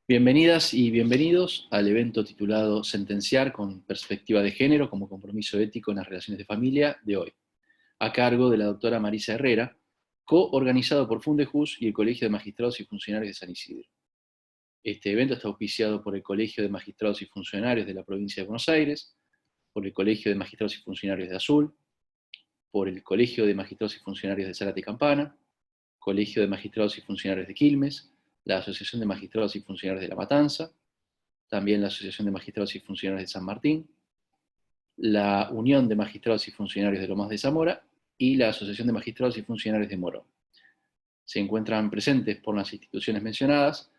Bienvenidas y bienvenidos al evento titulado Sentenciar con perspectiva de género como compromiso ético en las relaciones de familia de hoy, a cargo de la doctora Marisa Herrera, coorganizado por Fundejus y el Colegio de Magistrados y Funcionarios de San Isidro. Este evento está auspiciado por el Colegio de Magistrados y Funcionarios de la Provincia de Buenos Aires, por el Colegio de Magistrados y Funcionarios de Azul, por el Colegio de Magistrados y Funcionarios de Zárate y Campana, Colegio de Magistrados y Funcionarios de Quilmes, la Asociación de Magistrados y Funcionarios de La Matanza, también la Asociación de Magistrados y Funcionarios de San Martín, la Unión de Magistrados y Funcionarios de Lomas de Zamora y la Asociación de Magistrados y Funcionarios de Morón. Se encuentran presentes por las instituciones mencionadas.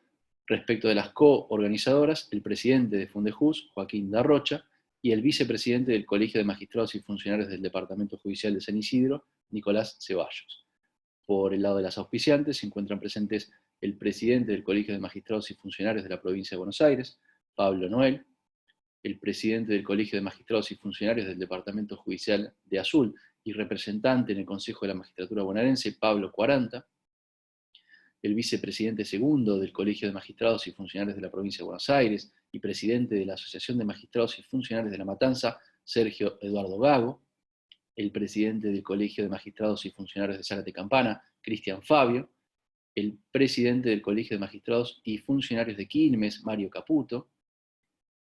Respecto de las coorganizadoras, el presidente de Fundejus, Joaquín Darrocha, y el vicepresidente del Colegio de Magistrados y Funcionarios del Departamento Judicial de San Isidro, Nicolás Ceballos. Por el lado de las auspiciantes se encuentran presentes el presidente del Colegio de Magistrados y Funcionarios de la Provincia de Buenos Aires, Pablo Noel, el presidente del Colegio de Magistrados y Funcionarios del Departamento Judicial de Azul y representante en el Consejo de la Magistratura Bonaerense, Pablo Cuaranta, el vicepresidente segundo del Colegio de Magistrados y Funcionarios de la Provincia de Buenos Aires y presidente de la Asociación de Magistrados y Funcionarios de La Matanza, Sergio Eduardo Gago, el presidente del Colegio de Magistrados y Funcionarios de Zárate Campana, Cristian Fabio, el presidente del Colegio de Magistrados y Funcionarios de Quilmes, Mario Caputo,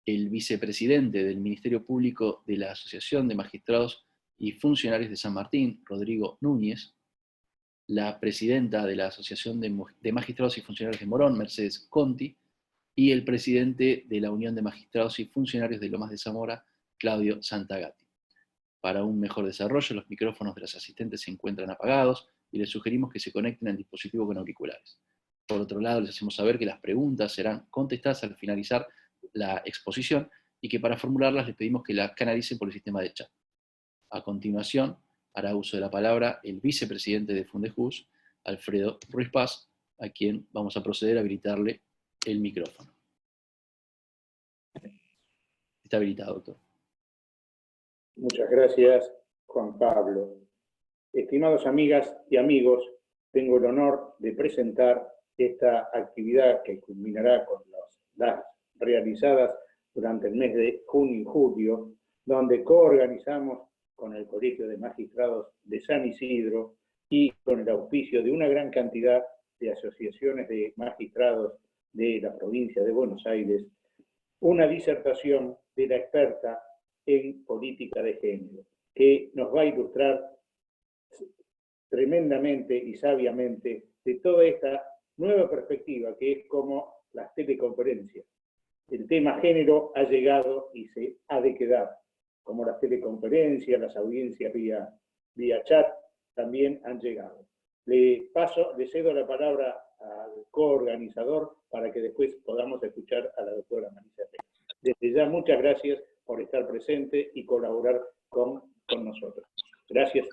el vicepresidente del Ministerio Público de la Asociación de Magistrados y Funcionarios de San Martín, Rodrigo Núñez, la presidenta de la Asociación de Magistrados y Funcionarios de Morón, Mercedes Conti, y el presidente de la Unión de Magistrados y Funcionarios de Lomas de Zamora, Claudio Santagati. Para un mejor desarrollo, los micrófonos de los asistentes se encuentran apagados y les sugerimos que se conecten al dispositivo con auriculares. Por otro lado, les hacemos saber que las preguntas serán contestadas al finalizar la exposición y que para formularlas les pedimos que las canalicen por el sistema de chat. A continuación, hará uso de la palabra el vicepresidente de Fundejus, Alfredo Ruiz Paz, a quien vamos a proceder a habilitarle el micrófono. Está habilitado, doctor. Muchas gracias, Juan Pablo. Estimados amigas y amigos, tengo el honor de presentar esta actividad que culminará con las realizadas durante el mes de junio y julio, donde coorganizamos con el Colegio de Magistrados de San Isidro y con el auspicio de una gran cantidad de asociaciones de magistrados de la provincia de Buenos Aires, una disertación de la experta en política de género, que nos va a ilustrar tremendamente y sabiamente de toda esta nueva perspectiva que es como las teleconferencias. El tema género ha llegado y se ha de quedar, como las teleconferencias, las audiencias vía chat también han llegado. Le cedo la palabra al coorganizador para que después podamos escuchar a la doctora Marisa Herrera. Desde ya, muchas gracias por estar presente y colaborar con nosotros. Gracias.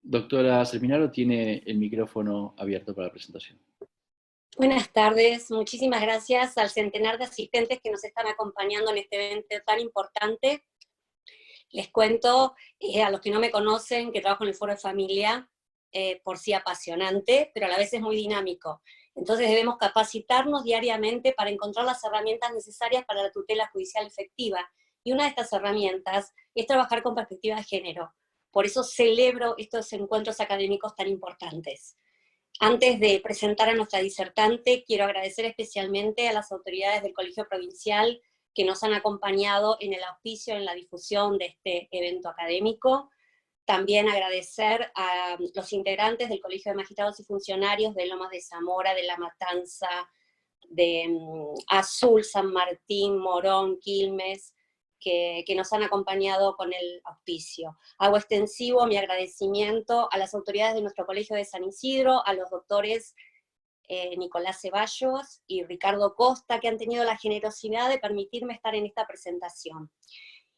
Doctora Serminaro tiene el micrófono abierto para la presentación. Buenas tardes, muchísimas gracias al centenar de asistentes que nos están acompañando en este evento tan importante. Les cuento a los que no me conocen que trabajo en el Foro de Familia, por sí apasionante, pero a la vez es muy dinámico. Entonces debemos capacitarnos diariamente para encontrar las herramientas necesarias para la tutela judicial efectiva. Y una de estas herramientas es trabajar con perspectiva de género. Por eso celebro estos encuentros académicos tan importantes. Antes de presentar a nuestra disertante, quiero agradecer especialmente a las autoridades del Colegio Provincial que nos han acompañado en el auspicio, en la difusión de este evento académico. También agradecer a los integrantes del Colegio de Magistrados y Funcionarios de Lomas de Zamora, de La Matanza, de Azul, San Martín, Morón, Quilmes, que nos han acompañado con el auspicio. Hago extensivo mi agradecimiento a las autoridades de nuestro Colegio de San Isidro, a los doctores Nicolás Ceballos y Ricardo Costa, que han tenido la generosidad de permitirme estar en esta presentación.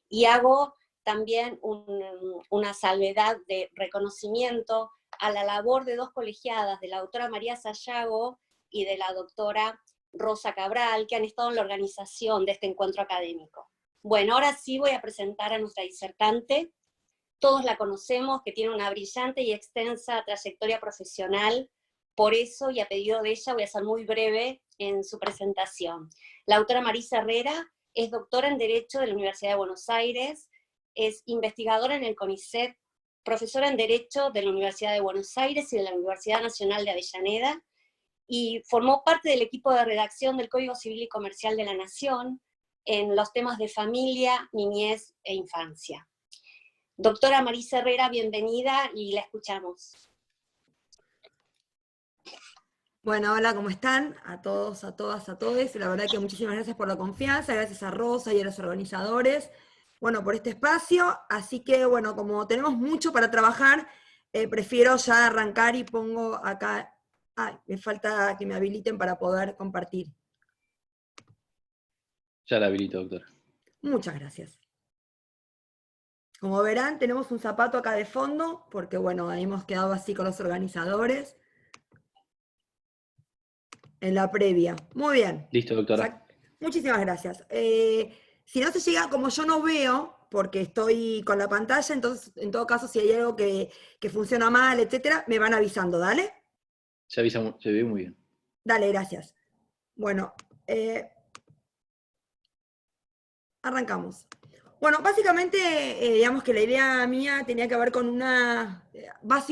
Y hago también una salvedad de reconocimiento a la labor de dos colegiadas, de la doctora María Sayago y de la doctora Rosa Cabral, que han estado en la organización de este encuentro académico. Bueno, ahora sí voy a presentar a nuestra disertante. Todos la conocemos, que tiene una brillante y extensa trayectoria profesional. Por eso, y a pedido de ella, voy a ser muy breve en su presentación. La autora Marisa Herrera es doctora en Derecho de la Universidad de Buenos Aires, es investigadora en el CONICET, profesora en Derecho de la Universidad de Buenos Aires y de la Universidad Nacional de Avellaneda, y formó parte del equipo de redacción del Código Civil y Comercial de la Nación en los temas de familia, niñez e infancia. Doctora Marisa Herrera, bienvenida y la escuchamos. Bueno, hola, ¿cómo están? A todos, a todas, a todos. La verdad que muchísimas gracias por la confianza, gracias a Rosa y a los organizadores, bueno, por este espacio. Así que, bueno, como tenemos mucho para trabajar, prefiero ya arrancar y pongo acá, me falta que me habiliten para poder compartir. Ya la habilito, doctora. Muchas gracias. Como verán, tenemos un zapato acá de fondo, porque bueno, ahí hemos quedado así con los organizadores. En la previa. Muy bien. Listo, doctora. Muchísimas gracias. Si no se llega, como yo no veo, porque estoy con la pantalla, entonces, en todo caso, si hay algo que funciona mal, etcétera, me van avisando, ¿dale? Se ve muy bien. Dale, gracias. Bueno, arrancamos. Bueno, básicamente, digamos que la idea mía tenía que ver con una,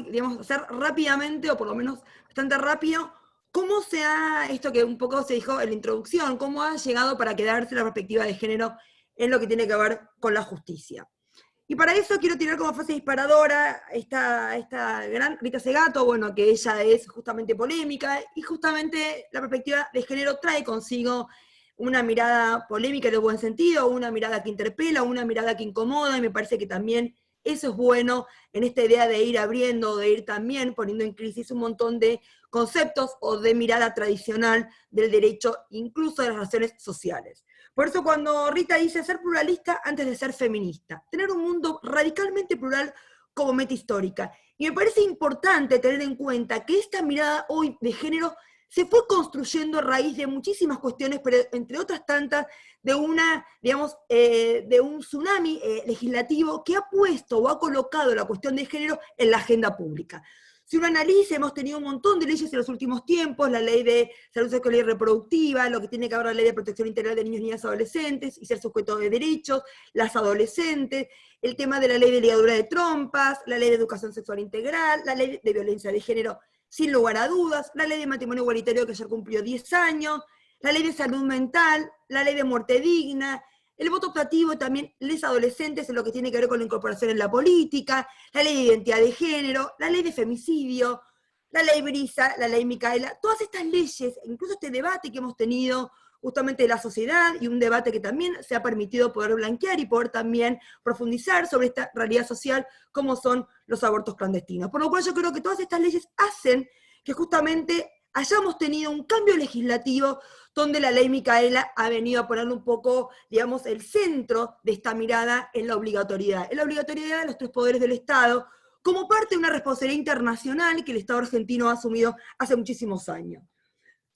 digamos, hacer rápidamente, o por lo menos bastante rápido, cómo se ha, esto que un poco se dijo en la introducción, cómo ha llegado para quedarse la perspectiva de género en lo que tiene que ver con la justicia. Y para eso quiero tirar como frase disparadora esta gran Rita Segato, bueno, que ella es justamente polémica, y justamente la perspectiva de género trae consigo una mirada polémica en el buen sentido, una mirada que interpela, una mirada que incomoda, y me parece que también eso es bueno en esta idea de ir abriendo, de ir también poniendo en crisis un montón de conceptos o de mirada tradicional del derecho, incluso de las relaciones sociales. Por eso cuando Rita dice ser pluralista antes de ser feminista, tener un mundo radicalmente plural como meta histórica. Y me parece importante tener en cuenta que esta mirada hoy de género se fue construyendo a raíz de muchísimas cuestiones, pero entre otras tantas, de una, digamos, de un tsunami legislativo que ha puesto o ha colocado la cuestión de género en la agenda pública. Si uno analiza, hemos tenido un montón de leyes en los últimos tiempos, la ley de salud sexual y reproductiva, lo que tiene que ver la ley de protección integral de niños, niñas y adolescentes, y ser sujeto de derechos, las adolescentes, el tema de la ley de ligadura de trompas, la ley de educación sexual integral, la ley de violencia de género, sin lugar a dudas, la ley de matrimonio igualitario que ayer cumplió 10 años, la ley de salud mental, la ley de muerte digna, el voto optativo también, les adolescentes en lo que tiene que ver con la incorporación en la política, la ley de identidad de género, la ley de femicidio, la ley Brisa, la ley Micaela, todas estas leyes, incluso este debate que hemos tenido justamente de la sociedad, y un debate que también se ha permitido poder blanquear y poder también profundizar sobre esta realidad social, como son los abortos clandestinos. Por lo cual yo creo que todas estas leyes hacen que justamente hayamos tenido un cambio legislativo donde la ley Micaela ha venido a poner un poco, digamos, el centro de esta mirada en la obligatoriedad de los tres poderes del Estado, como parte de una responsabilidad internacional que el Estado argentino ha asumido hace muchísimos años.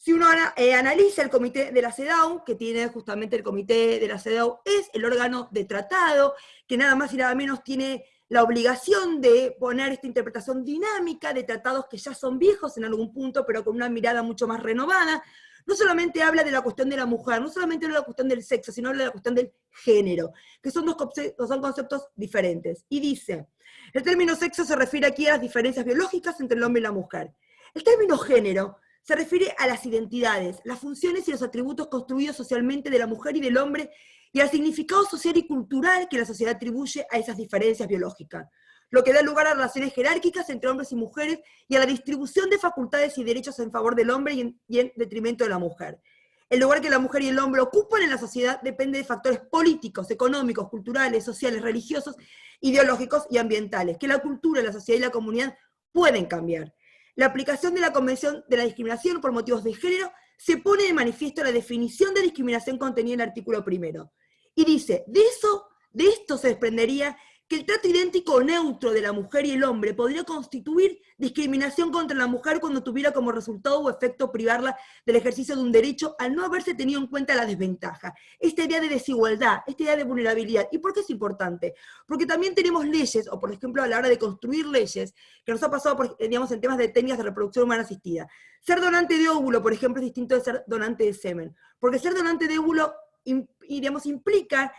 Si uno analiza el comité de la CEDAW, que tiene justamente el comité de la CEDAW, es el órgano de tratado, que nada más y nada menos tiene la obligación de poner esta interpretación dinámica de tratados que ya son viejos en algún punto, pero con una mirada mucho más renovada. No solamente habla de la cuestión de la mujer, no solamente habla de la cuestión del sexo, sino habla de la cuestión del género, que son son conceptos diferentes. Y dice, el término sexo se refiere aquí a las diferencias biológicas entre el hombre y la mujer. El término género se refiere a las identidades, las funciones y los atributos construidos socialmente de la mujer y del hombre, y al significado social y cultural que la sociedad atribuye a esas diferencias biológicas, lo que da lugar a relaciones jerárquicas entre hombres y mujeres y a la distribución de facultades y derechos en favor del hombre y en detrimento de la mujer. El lugar que la mujer y el hombre ocupan en la sociedad depende de factores políticos, económicos, culturales, sociales, religiosos, ideológicos y ambientales, que la cultura, la sociedad y la comunidad pueden cambiar. La aplicación de la Convención de la Discriminación por motivos de género se pone de manifiesto la definición de discriminación contenida en el artículo 1. Y dice, de esto se desprendería que el trato idéntico o neutro de la mujer y el hombre podría constituir discriminación contra la mujer cuando tuviera como resultado o efecto privarla del ejercicio de un derecho al no haberse tenido en cuenta la desventaja. Esta idea de desigualdad, esta idea de vulnerabilidad. ¿Y por qué es importante? Porque también tenemos leyes, o por ejemplo a la hora de construir leyes, que nos ha pasado, digamos, en temas de técnicas de reproducción humana asistida. Ser donante de óvulo, por ejemplo, es distinto de ser donante de semen. Porque ser donante de óvulo implica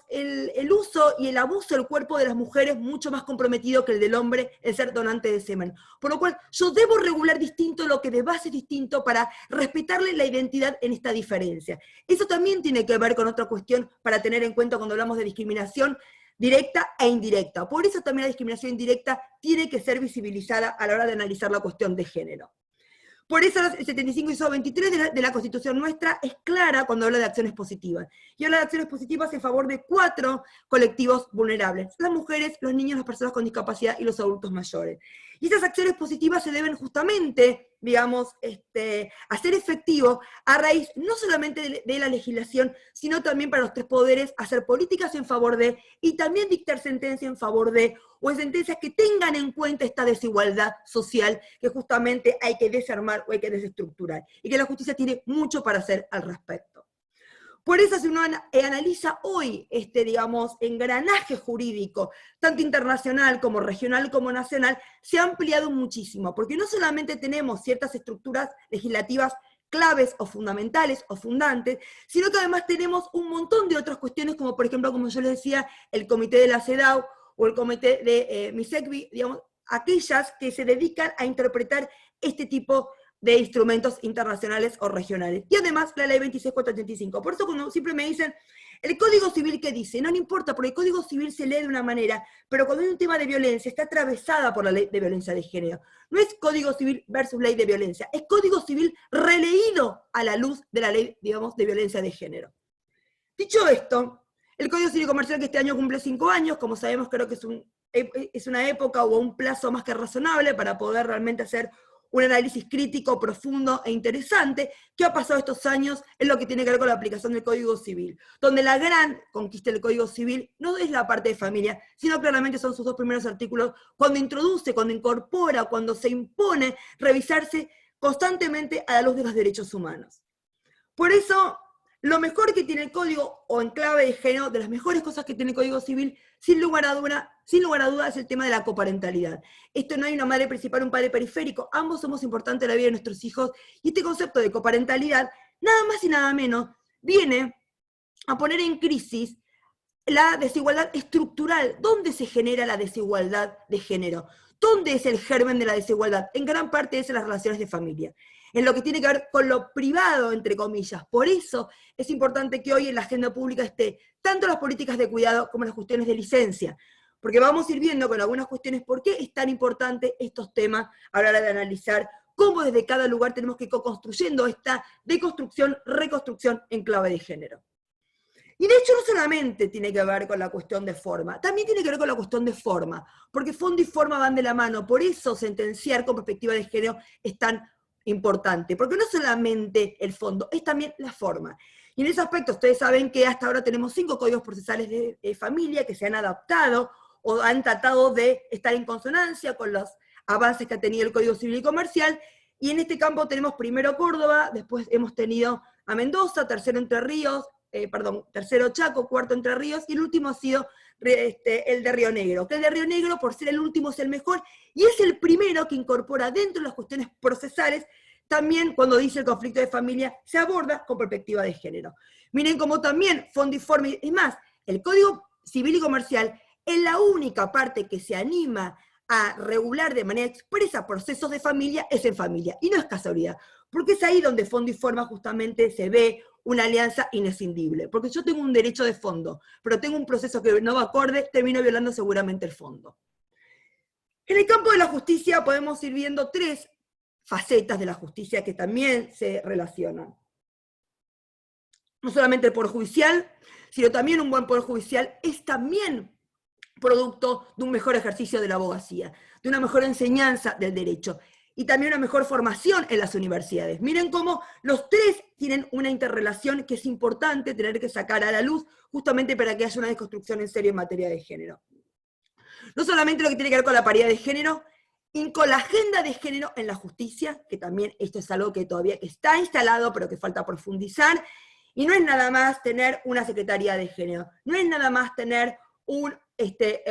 el uso y el abuso del cuerpo de las mujeres mucho más comprometido que el del hombre el ser donante de semen. Por lo cual, yo debo regular distinto lo que de base es distinto para respetarle la identidad en esta diferencia. Eso también tiene que ver con otra cuestión para tener en cuenta cuando hablamos de discriminación directa e indirecta. Por eso también la discriminación indirecta tiene que ser visibilizada a la hora de analizar la cuestión de género. Por eso el 75 y 23 de la Constitución nuestra es clara cuando habla de acciones positivas. Y habla de acciones positivas en favor de 4 colectivos vulnerables: las mujeres, los niños, las personas con discapacidad y los adultos mayores. Y esas acciones positivas se deben justamente, hacer efectivo a raíz no solamente de la legislación, sino también para los 3 poderes hacer políticas en favor de, y también dictar sentencias en favor de, o en sentencias que tengan en cuenta esta desigualdad social que justamente hay que desarmar o hay que desestructurar, y que la justicia tiene mucho para hacer al respecto. Por eso, si uno analiza hoy engranaje jurídico, tanto internacional como regional como nacional, se ha ampliado muchísimo, porque no solamente tenemos ciertas estructuras legislativas claves o fundamentales o fundantes, sino que además tenemos un montón de otras cuestiones, como por ejemplo, como yo les decía, el comité de la CEDAW o el comité de MISECBI, aquellas que se dedican a interpretar este tipo de instrumentos internacionales o regionales. Y además la ley 26485. Por eso cuando siempre me dicen, el Código Civil, ¿qué dice? No importa, porque el Código Civil se lee de una manera, pero cuando hay un tema de violencia, está atravesada por la ley de violencia de género. No es Código Civil versus ley de violencia, es Código Civil releído a la luz de la ley, de violencia de género. Dicho esto, el Código Civil Comercial, que este año cumple 5 años, como sabemos, creo que es una época o un plazo más que razonable para poder realmente hacer un análisis crítico, profundo e interesante. ¿Qué ha pasado estos años en lo que tiene que ver con la aplicación del Código Civil? Donde la gran conquista del Código Civil no es la parte de familia, sino claramente son sus 2 primeros artículos, cuando introduce, cuando incorpora, cuando se impone revisarse constantemente a la luz de los derechos humanos. Por eso, lo mejor que tiene el Código, o en clave de género, de las mejores cosas que tiene el Código Civil, sin lugar a dudas, es el tema de la coparentalidad. Esto no hay una madre principal, un padre periférico, ambos somos importantes en la vida de nuestros hijos, y este concepto de coparentalidad, nada más y nada menos, viene a poner en crisis la desigualdad estructural. ¿Dónde se genera la desigualdad de género? ¿Dónde es el germen de la desigualdad? En gran parte es en las relaciones de familia, en lo que tiene que ver con lo privado, entre comillas. Por eso es importante que hoy en la agenda pública esté tanto las políticas de cuidado como las cuestiones de licencia, porque vamos a ir viendo con algunas cuestiones por qué es tan importante estos temas a la hora de analizar cómo desde cada lugar tenemos que ir co-construyendo esta deconstrucción, reconstrucción en clave de género. Y de hecho no solamente tiene que ver con la cuestión de forma, también tiene que ver con la cuestión de forma, porque fondo y forma van de la mano. Por eso sentenciar con perspectiva de género es tan importante, porque no solamente el fondo, es también la forma. Y en ese aspecto ustedes saben que hasta ahora tenemos 5 códigos procesales de familia que se han adaptado o han tratado de estar en consonancia con los avances que ha tenido el Código Civil y Comercial, y en este campo tenemos primero Córdoba, después hemos tenido a Mendoza, tercero Chaco, cuarto Entre Ríos, y el último ha sido el de Río Negro, que el de Río Negro, por ser el último, es el mejor, y es el primero que incorpora dentro de las cuestiones procesales, también cuando dice el conflicto de familia, se aborda con perspectiva de género. Miren cómo también fondo y forma, es más, el Código Civil y Comercial es la única parte que se anima a regular de manera expresa procesos de familia, es en familia, y no es casualidad, porque es ahí donde fondo y forma justamente se ve una alianza inescindible, porque yo tengo un derecho de fondo, pero tengo un proceso que no va acorde, termino violando seguramente el fondo. En el campo de la justicia podemos ir viendo 3 facetas de la justicia que también se relacionan. No solamente el Poder Judicial, sino también un buen Poder Judicial es también producto de un mejor ejercicio de la abogacía, de una mejor enseñanza del derecho. y también una mejor formación en las universidades. Miren cómo los tres tienen una interrelación que es importante tener que sacar a la luz, justamente para que haya una desconstrucción en serio en materia de género. No solamente lo que tiene que ver con la paridad de género, y con la agenda de género en la justicia, que también esto es algo que todavía está instalado, pero que falta profundizar, y no es nada más tener una secretaría de género, no es nada más tener un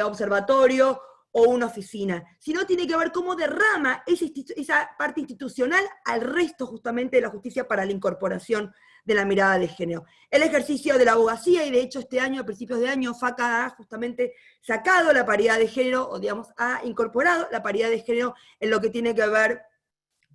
observatorio o una oficina, sino tiene que ver cómo derrama esa parte institucional al resto justamente de la justicia para la incorporación de la mirada de género. El ejercicio de la abogacía, y de hecho este año, a principios de año, FACA ha justamente sacado la paridad de género, o digamos, ha incorporado la paridad de género en lo que tiene que ver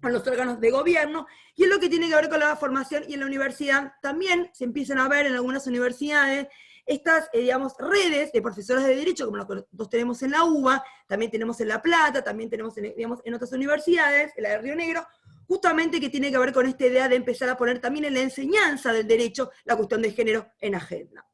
con los órganos de gobierno, y en lo que tiene que ver con la formación, y en la universidad también se empiezan a ver en algunas universidades estas, digamos, redes de profesores de derecho, como los que nosotros tenemos en la UBA, también tenemos en La Plata, también tenemos, digamos, en otras universidades, en la de Río Negro, justamente que tiene que ver con esta idea de empezar a poner también en la enseñanza del derecho la cuestión de género en agenda.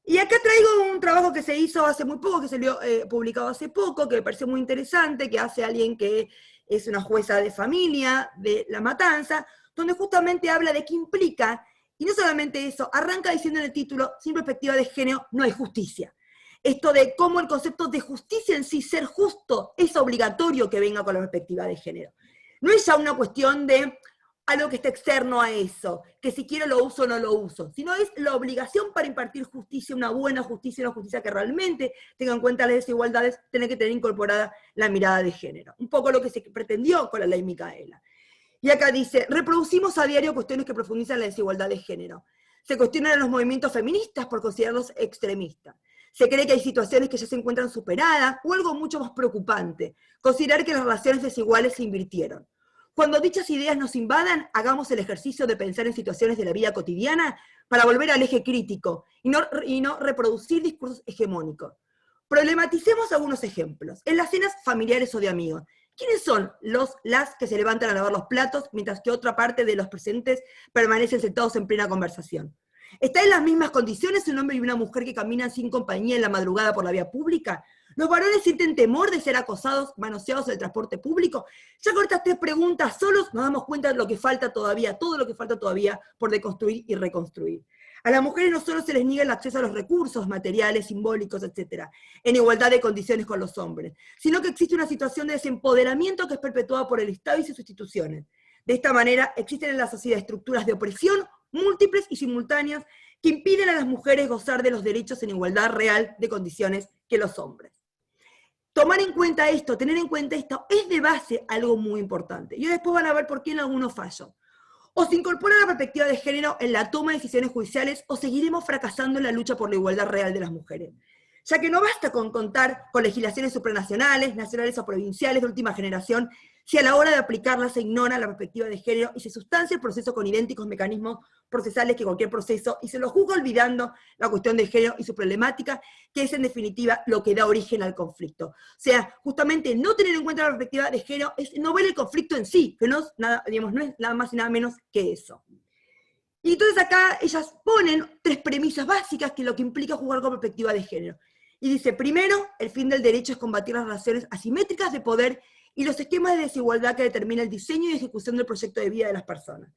Y acá traigo un trabajo que se hizo hace muy poco, que salió publicado hace poco, que me pareció muy interesante, que hace alguien que es una jueza de familia de La Matanza, donde justamente habla de qué implica, y no solamente eso, arranca diciendo en el título, sin perspectiva de género no hay justicia. Esto de cómo el concepto de justicia en sí, ser justo, es obligatorio que venga con la perspectiva de género. No es ya una cuestión de algo que está externo a eso, que si quiero lo uso o no lo uso, sino es la obligación para impartir justicia, una buena justicia, una justicia que realmente tenga en cuenta las desigualdades, tiene que tener incorporada la mirada de género. Un poco lo que se pretendió con la ley Micaela. Y acá dice, reproducimos a diario cuestiones que profundizan la desigualdad de género. Se cuestionan a los movimientos feministas por considerarlos extremistas. Se cree que hay situaciones que ya se encuentran superadas, o algo mucho más preocupante, considerar que las relaciones desiguales se invirtieron. Cuando dichas ideas nos invadan, hagamos el ejercicio de pensar en situaciones de la vida cotidiana para volver al eje crítico y no reproducir discursos hegemónicos. Problematicemos algunos ejemplos. En las cenas familiares o de amigos, ¿quiénes son las que se levantan a lavar los platos mientras que otra parte de los presentes permanecen sentados en plena conversación? ¿Está en las mismas condiciones un hombre y una mujer que caminan sin compañía en la madrugada por la vía pública? ¿Los varones sienten temor de ser acosados, manoseados en el transporte público? Ya con estas tres preguntas solos nos damos cuenta de lo que falta todavía, todo lo que falta todavía por deconstruir y reconstruir. A las mujeres no solo se les niega el acceso a los recursos materiales, simbólicos, etc., en igualdad de condiciones con los hombres, sino que existe una situación de desempoderamiento que es perpetuada por el Estado y sus instituciones. De esta manera, existen en la sociedad estructuras de opresión múltiples y simultáneas que impiden a las mujeres gozar de los derechos en igualdad real de condiciones que los hombres. Tomar en cuenta esto, tener en cuenta esto, es de base algo muy importante. Y después van a ver por qué en algunos fallos. O se incorpora la perspectiva de género en la toma de decisiones judiciales, o seguiremos fracasando en la lucha por la igualdad real de las mujeres. Ya que no basta con contar con legislaciones supranacionales, nacionales o provinciales de última generación, si a la hora de aplicarlas se ignora la perspectiva de género y se sustancia el proceso con idénticos mecanismos procesales que cualquier proceso, y se lo juzga olvidando la cuestión de género y su problemática, que es en definitiva lo que da origen al conflicto. O sea, justamente no tener en cuenta la perspectiva de género es no ver el conflicto en sí, que no es nada, digamos, no es nada más y nada menos que eso. Y entonces acá ellas ponen tres premisas básicas que es lo que implica jugar con perspectiva de género. Y dice, primero, el fin del derecho es combatir las relaciones asimétricas de poder y los esquemas de desigualdad que determina el diseño y ejecución del proyecto de vida de las personas.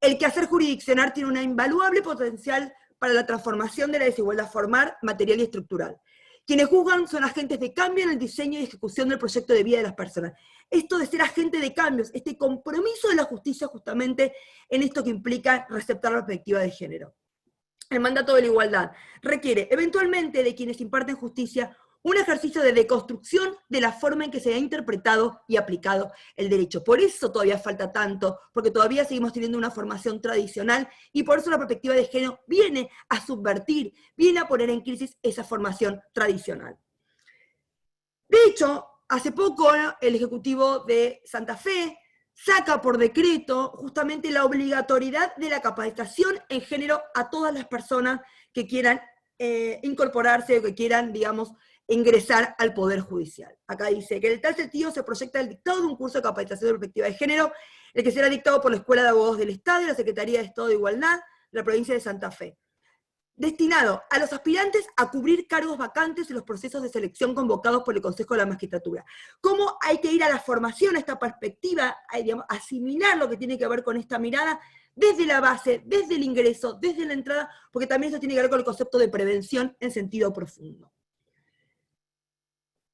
El quehacer jurisdiccional tiene un invaluable potencial para la transformación de la desigualdad formal, material y estructural. Quienes juzgan son agentes de cambio en el diseño y ejecución del proyecto de vida de las personas. Esto de ser agente de cambios, este compromiso de la justicia justamente en esto que implica receptar la perspectiva de género. El mandato de la igualdad requiere eventualmente de quienes imparten justicia un ejercicio de deconstrucción de la forma en que se ha interpretado y aplicado el derecho. Por eso todavía falta tanto, porque todavía seguimos teniendo una formación tradicional, y por eso la perspectiva de género viene a subvertir, viene a poner en crisis esa formación tradicional. De hecho, hace poco el Ejecutivo de Santa Fe saca por decreto justamente la obligatoriedad de la capacitación en género a todas las personas que quieran incorporarse o que quieran, digamos, ingresar al Poder Judicial. Acá dice que en tal sentido se proyecta el dictado de un curso de capacitación de perspectiva de género, el que será dictado por la Escuela de Abogados del Estado y la Secretaría de Estado de Igualdad de la provincia de Santa Fe. destinado a los aspirantes a cubrir cargos vacantes en los procesos de selección convocados por el Consejo de la Magistratura. ¿Cómo hay que ir a la formación, a esta perspectiva, a, digamos, asimilar lo que tiene que ver con esta mirada desde la base, desde el ingreso, desde la entrada, porque también eso tiene que ver con el concepto de prevención en sentido profundo.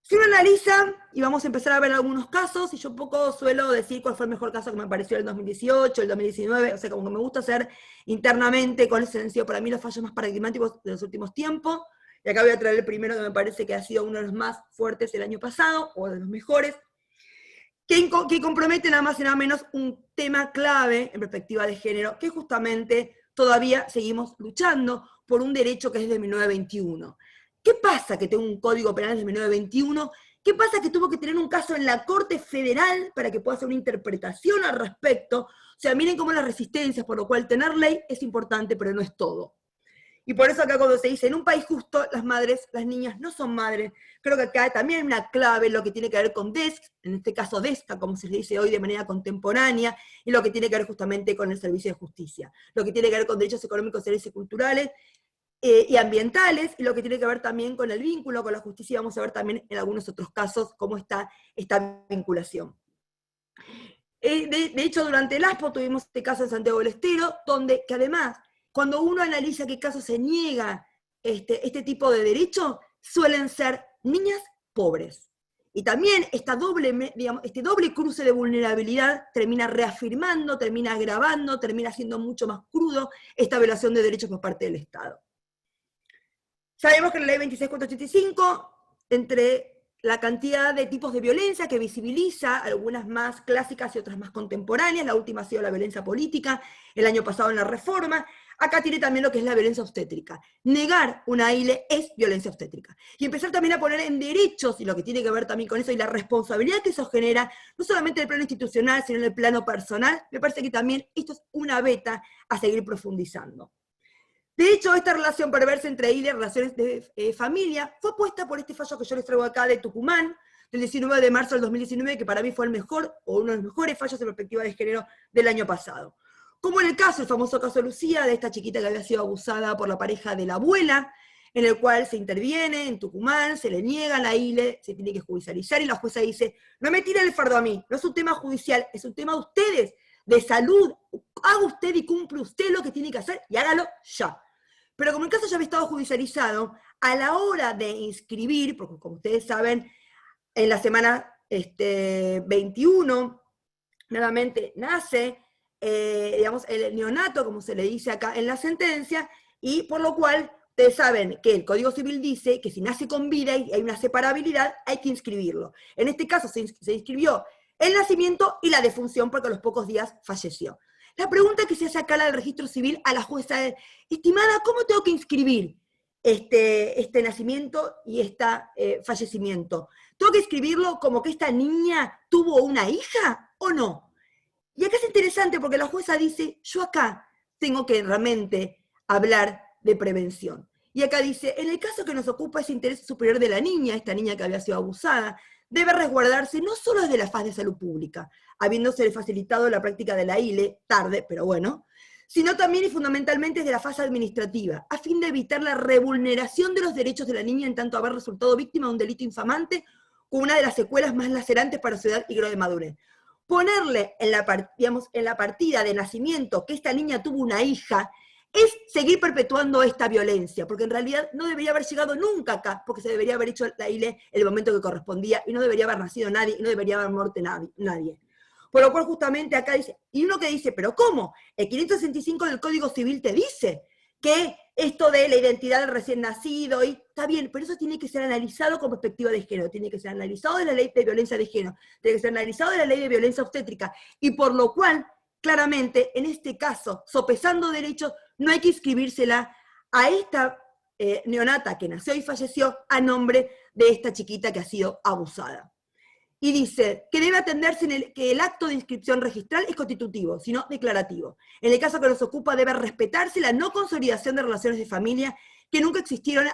Si uno analiza, y vamos a empezar a ver algunos casos, y yo un poco suelo decir cuál fue el mejor caso que me pareció el 2018, el 2019, o sea, como que me gusta hacer internamente cuáles han sido para mí los fallos más paradigmáticos de los últimos tiempos, y acá voy a traer el primero que me parece que ha sido uno de los más fuertes el año pasado, o de los mejores, que compromete nada más y nada menos un tema clave en perspectiva de género, que justamente todavía seguimos luchando por un derecho que es de 1921. ¿Qué pasa que tengo un código penal de 1921? ¿Qué pasa que tuvo que tener un caso en la Corte Federal para que pueda hacer una interpretación al respecto? O sea, miren cómo las resistencias, por lo cual tener ley es importante, pero no es todo. Y por eso acá cuando se dice, en un país justo, las madres, las niñas no son madres, creo que acá también hay una clave, lo que tiene que ver con DESC, en este caso DESCA, como se le dice hoy de manera contemporánea, y lo que tiene que ver justamente con el servicio de justicia, lo que tiene que ver con derechos económicos, sociales y culturales, y ambientales, y lo que tiene que ver también con el vínculo con la justicia, y vamos a ver también en algunos otros casos cómo está esta vinculación. De hecho, durante el ASPO tuvimos este caso en Santiago del Estero, donde, que además, cuando uno analiza qué caso se niega este tipo de derecho, suelen ser niñas pobres. Y también esta este doble cruce de vulnerabilidad termina reafirmando, termina agravando, termina siendo mucho más crudo esta violación de derechos por parte del Estado. Sabemos que la ley 26.485, entre la cantidad de tipos de violencia que visibiliza, algunas más clásicas y otras más contemporáneas, la última ha sido la violencia política, el año pasado en la reforma, acá tiene también lo que es la violencia obstétrica. Negar una ILE es violencia obstétrica. Y empezar también a poner en derechos, y lo que tiene que ver también con eso, y la responsabilidad que eso genera, no solamente en el plano institucional, sino en el plano personal, me parece que también esto es una beta a seguir profundizando. De hecho, esta relación perversa entre ILE y relaciones de familia fue puesta por este fallo que yo les traigo acá de Tucumán, del 19 de marzo del 2019, que para mí fue el mejor, o uno de los mejores fallos en perspectiva de género del año pasado. Como en el caso, el famoso caso de Lucía, de esta chiquita que había sido abusada por la pareja de la abuela, en el cual se interviene en Tucumán, se le niega la ILE, se tiene que judicializar, y la jueza dice, no me tire el fardo a mí, no es un tema judicial, es un tema de ustedes, de salud, haga usted y cumple usted lo que tiene que hacer, y hágalo ya. Pero como el caso ya había estado judicializado, a la hora de inscribir, porque como ustedes saben, en la semana 21, nuevamente nace, digamos, el neonato, como se le dice acá en la sentencia, y por lo cual, ustedes saben que el Código Civil dice que si nace con vida y hay una separabilidad, hay que inscribirlo. En este caso se inscribió el nacimiento y la defunción, porque a los pocos días falleció. La pregunta que se hace acá al registro civil a la jueza es, estimada, ¿cómo tengo que inscribir este nacimiento y este fallecimiento? ¿Tengo que inscribirlo como que esta niña tuvo una hija o no? Y acá es interesante porque la jueza dice, yo acá tengo que realmente hablar de prevención. Y acá dice, en el caso que nos ocupa ese interés superior de la niña, esta niña que había sido abusada, debe resguardarse no solo desde la faz de salud pública, habiéndose facilitado la práctica de la ILE, tarde, pero bueno, sino también y fundamentalmente desde la fase administrativa, a fin de evitar la revulneración de los derechos de la niña en tanto haber resultado víctima de un delito infamante con una de las secuelas más lacerantes para su edad y grado de madurez. Ponerle en la partida de nacimiento que esta niña tuvo una hija es seguir perpetuando esta violencia, porque en realidad no debería haber llegado nunca acá, porque se debería haber hecho la ILE en el momento que correspondía, y no debería haber nacido nadie, y no debería haber muerto nadie. Por lo cual justamente acá dice, y uno que dice, ¿pero cómo? El 565 del Código Civil te dice que esto de la identidad del recién nacido, y está bien, pero eso tiene que ser analizado con perspectiva de género, tiene que ser analizado de la ley de violencia de género, tiene que ser analizado de la ley de violencia obstétrica, y por lo cual, claramente, en este caso, sopesando derechos, no hay que inscribírsela a esta neonata que nació y falleció a nombre de esta chiquita que ha sido abusada. Y dice que debe atenderse que el acto de inscripción registral es constitutivo, sino declarativo. En el caso que nos ocupa debe respetarse la no consolidación de relaciones de familia que nunca existieron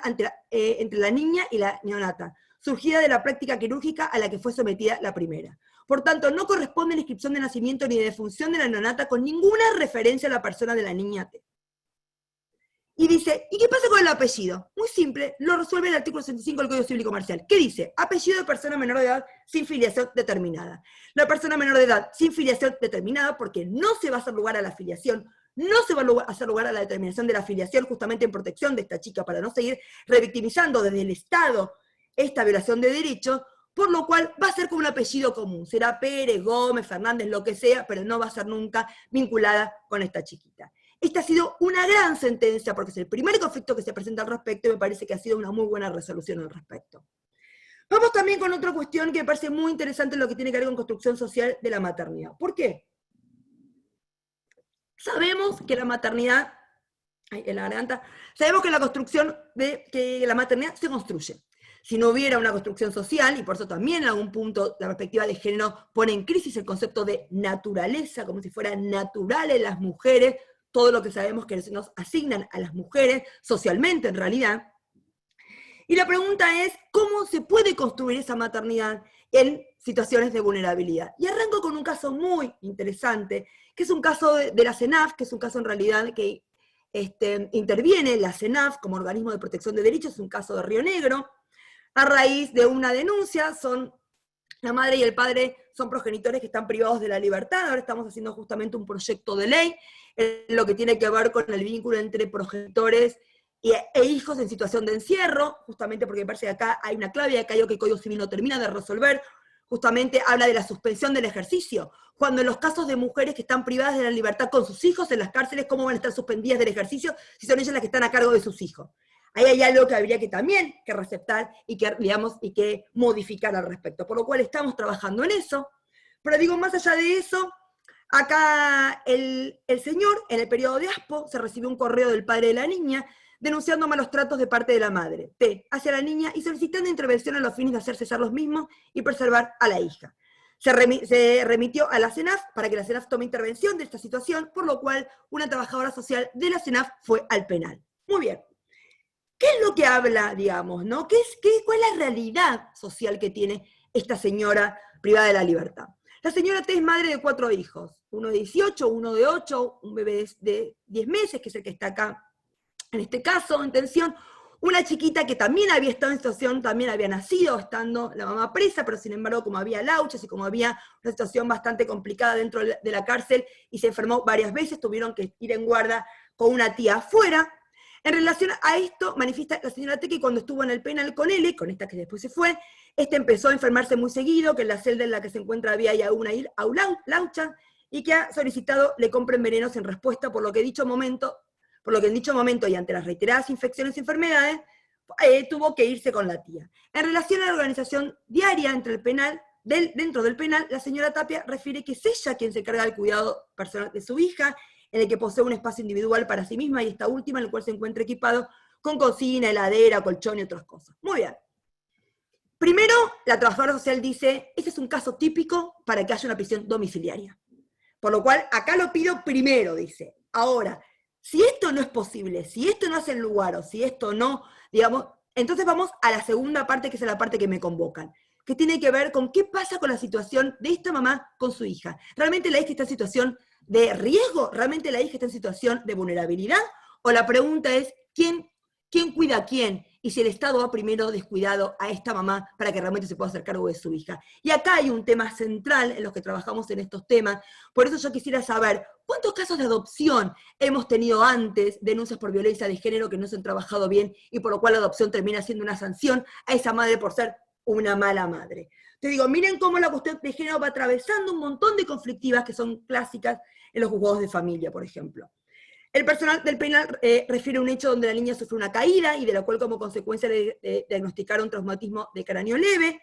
entre la niña y la neonata, surgida de la práctica quirúrgica a la que fue sometida la primera. Por tanto, no corresponde la inscripción de nacimiento ni de defunción de la neonata con ninguna referencia a la persona de la niña. Y dice, ¿y qué pasa con el apellido? Muy simple, lo resuelve el artículo 65 del Código Civil y Comercial. ¿Qué dice? Apellido de persona menor de edad sin filiación determinada. La persona menor de edad sin filiación determinada, porque no se va a hacer lugar a la filiación, no se va a hacer lugar a la determinación de la filiación, justamente en protección de esta chica, para no seguir revictimizando desde el Estado esta violación de derechos, por lo cual va a ser como un apellido común. Será Pérez, Gómez, Fernández, lo que sea, pero no va a ser nunca vinculada con esta chiquita. Esta ha sido una gran sentencia, porque es el primer conflicto que se presenta al respecto, y me parece que ha sido una muy buena resolución al respecto. Vamos también con otra cuestión que me parece muy interesante, lo que tiene que ver con construcción social de la maternidad. ¿Por qué? Sabemos que la maternidad, en la garganta, sabemos que la construcción que la maternidad se construye. Si no hubiera una construcción social, y por eso también en algún punto la perspectiva de género pone en crisis el concepto de naturaleza, como si fueran naturales las mujeres, todo lo que sabemos que nos asignan a las mujeres, socialmente en realidad. Y la pregunta es, ¿cómo se puede construir esa maternidad en situaciones de vulnerabilidad? Y arranco con un caso muy interesante, que es un caso de la CENAF, que es un caso en realidad que interviene la CENAF como organismo de protección de derechos, es un caso de Río Negro, a raíz de una denuncia. La madre y el padre son progenitores que están privados de la libertad. Ahora estamos haciendo justamente un proyecto de ley en lo que tiene que ver con el vínculo entre progenitores e hijos en situación de encierro, justamente porque me parece que acá hay una clave, acá hay algo que el Código Civil no termina de resolver. Justamente habla de la suspensión del ejercicio. Cuando en los casos de mujeres que están privadas de la libertad con sus hijos en las cárceles, ¿cómo van a estar suspendidas del ejercicio si son ellas las que están a cargo de sus hijos? Ahí hay algo que habría que también que receptar y que, digamos, y que modificar al respecto. Por lo cual estamos trabajando en eso. Pero digo, más allá de eso, acá el señor, en el periodo de ASPO, se recibió un correo del padre de la niña denunciando malos tratos de parte de la madre, hacia la niña, y solicitando intervención a los fines de hacer cesar los mismos y preservar a la hija. Se remitió a la CENAF para que la CENAF tome intervención de esta situación, por lo cual una trabajadora social de la CENAF fue al penal. Muy bien. ¿Qué es lo que habla, digamos, ¿no? ¿Cuál es la realidad social que tiene esta señora privada de la libertad? La señora T es madre de 4 hijos, uno de 18, uno de 8, un bebé de 10 meses, que es el que está acá en este caso, en tensión, una chiquita que también había estado en situación, también había nacido estando la mamá presa, pero sin embargo, como había lauchas y como había una situación bastante complicada dentro de la cárcel y se enfermó varias veces, tuvieron que ir en guarda con una tía afuera. En relación a esto, manifiesta la señora T que cuando estuvo en el penal con L, con esta que después se fue, empezó a enfermarse muy seguido, que en la celda en la que se encuentra había ya una laucha, y que ha solicitado le compren venenos en respuesta, por lo que en dicho momento y ante las reiteradas infecciones y enfermedades, tuvo que irse con la tía. En relación a la organización diaria dentro del penal, la señora Tapia refiere que es ella quien se encarga del cuidado personal de su hija, en el que posee un espacio individual para sí misma, y esta última en el cual se encuentra equipado con cocina, heladera, colchón y otras cosas. Muy bien. Primero, la trabajadora social dice, este es un caso típico para que haya una prisión domiciliaria. Por lo cual, acá lo pido primero, dice. Ahora, si esto no es posible, si esto no hace el lugar, o si esto no, digamos, entonces vamos a la segunda parte, que es la parte que me convocan, que tiene que ver con qué pasa con la situación de esta mamá con su hija. ¿Realmente la hija está en situación de riesgo? ¿Realmente la hija está en situación de vulnerabilidad? O la pregunta es, ¿quién cuida a quién? Y si el Estado ha primero descuidado a esta mamá para que realmente se pueda hacer cargo de su hija. Y acá hay un tema central en los que trabajamos en estos temas. Por eso yo quisiera saber, ¿cuántos casos de adopción hemos tenido antes, denuncias por violencia de género que no se han trabajado bien, y por lo cual la adopción termina siendo una sanción a esa madre por ser una mala madre? Te digo, miren cómo la cuestión de género va atravesando un montón de conflictivas que son clásicas en los juzgados de familia, por ejemplo. El personal del penal refiere un hecho donde la niña sufrió una caída y de la cual como consecuencia le diagnosticaron un traumatismo de cráneo leve.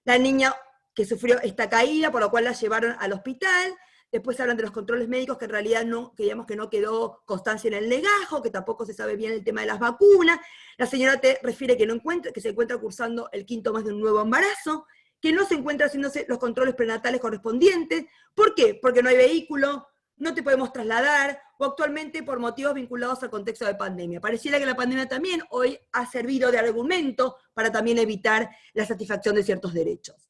La niña que sufrió esta caída, por lo cual la llevaron al hospital. Después hablan de los controles médicos, que en realidad no, que digamos que no quedó constancia en el legajo, que tampoco se sabe bien el tema de las vacunas. La señora T refiere que se encuentra cursando el 5º mes de un nuevo embarazo, que no se encuentra haciéndose los controles prenatales correspondientes. ¿Por qué? Porque no hay vehículo, no te podemos trasladar, o actualmente por motivos vinculados al contexto de pandemia. Pareciera que la pandemia también hoy ha servido de argumento para también evitar la satisfacción de ciertos derechos.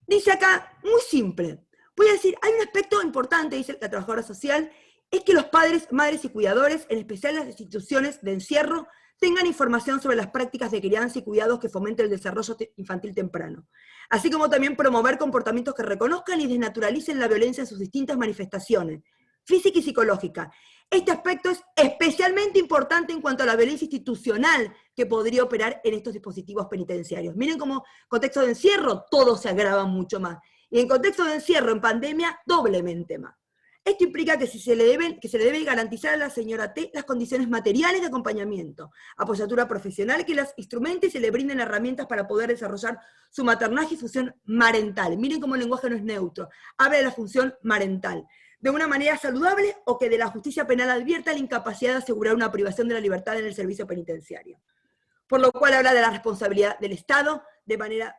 Dice acá, muy simple, voy a decir, hay un aspecto importante, dice la trabajadora social, es que los padres, madres y cuidadores, en especial las instituciones de encierro, tengan información sobre las prácticas de crianza y cuidados que fomenten el desarrollo infantil temprano, así como también promover comportamientos que reconozcan y desnaturalicen la violencia en sus distintas manifestaciones, física y psicológica. Este aspecto es especialmente importante en cuanto a la violencia institucional que podría operar en estos dispositivos penitenciarios. Miren cómo en contexto de encierro todo se agrava mucho más, y en contexto de encierro en pandemia doblemente más. Esto implica que se le debe garantizar a la señora T las condiciones materiales de acompañamiento, apoyatura profesional que las instrumente y se le brinden herramientas para poder desarrollar su maternaje y función marental. Miren cómo el lenguaje no es neutro, habla de la función marental, de una manera saludable o que de la justicia penal advierta la incapacidad de asegurar una privación de la libertad en el servicio penitenciario. Por lo cual habla de la responsabilidad del Estado de manera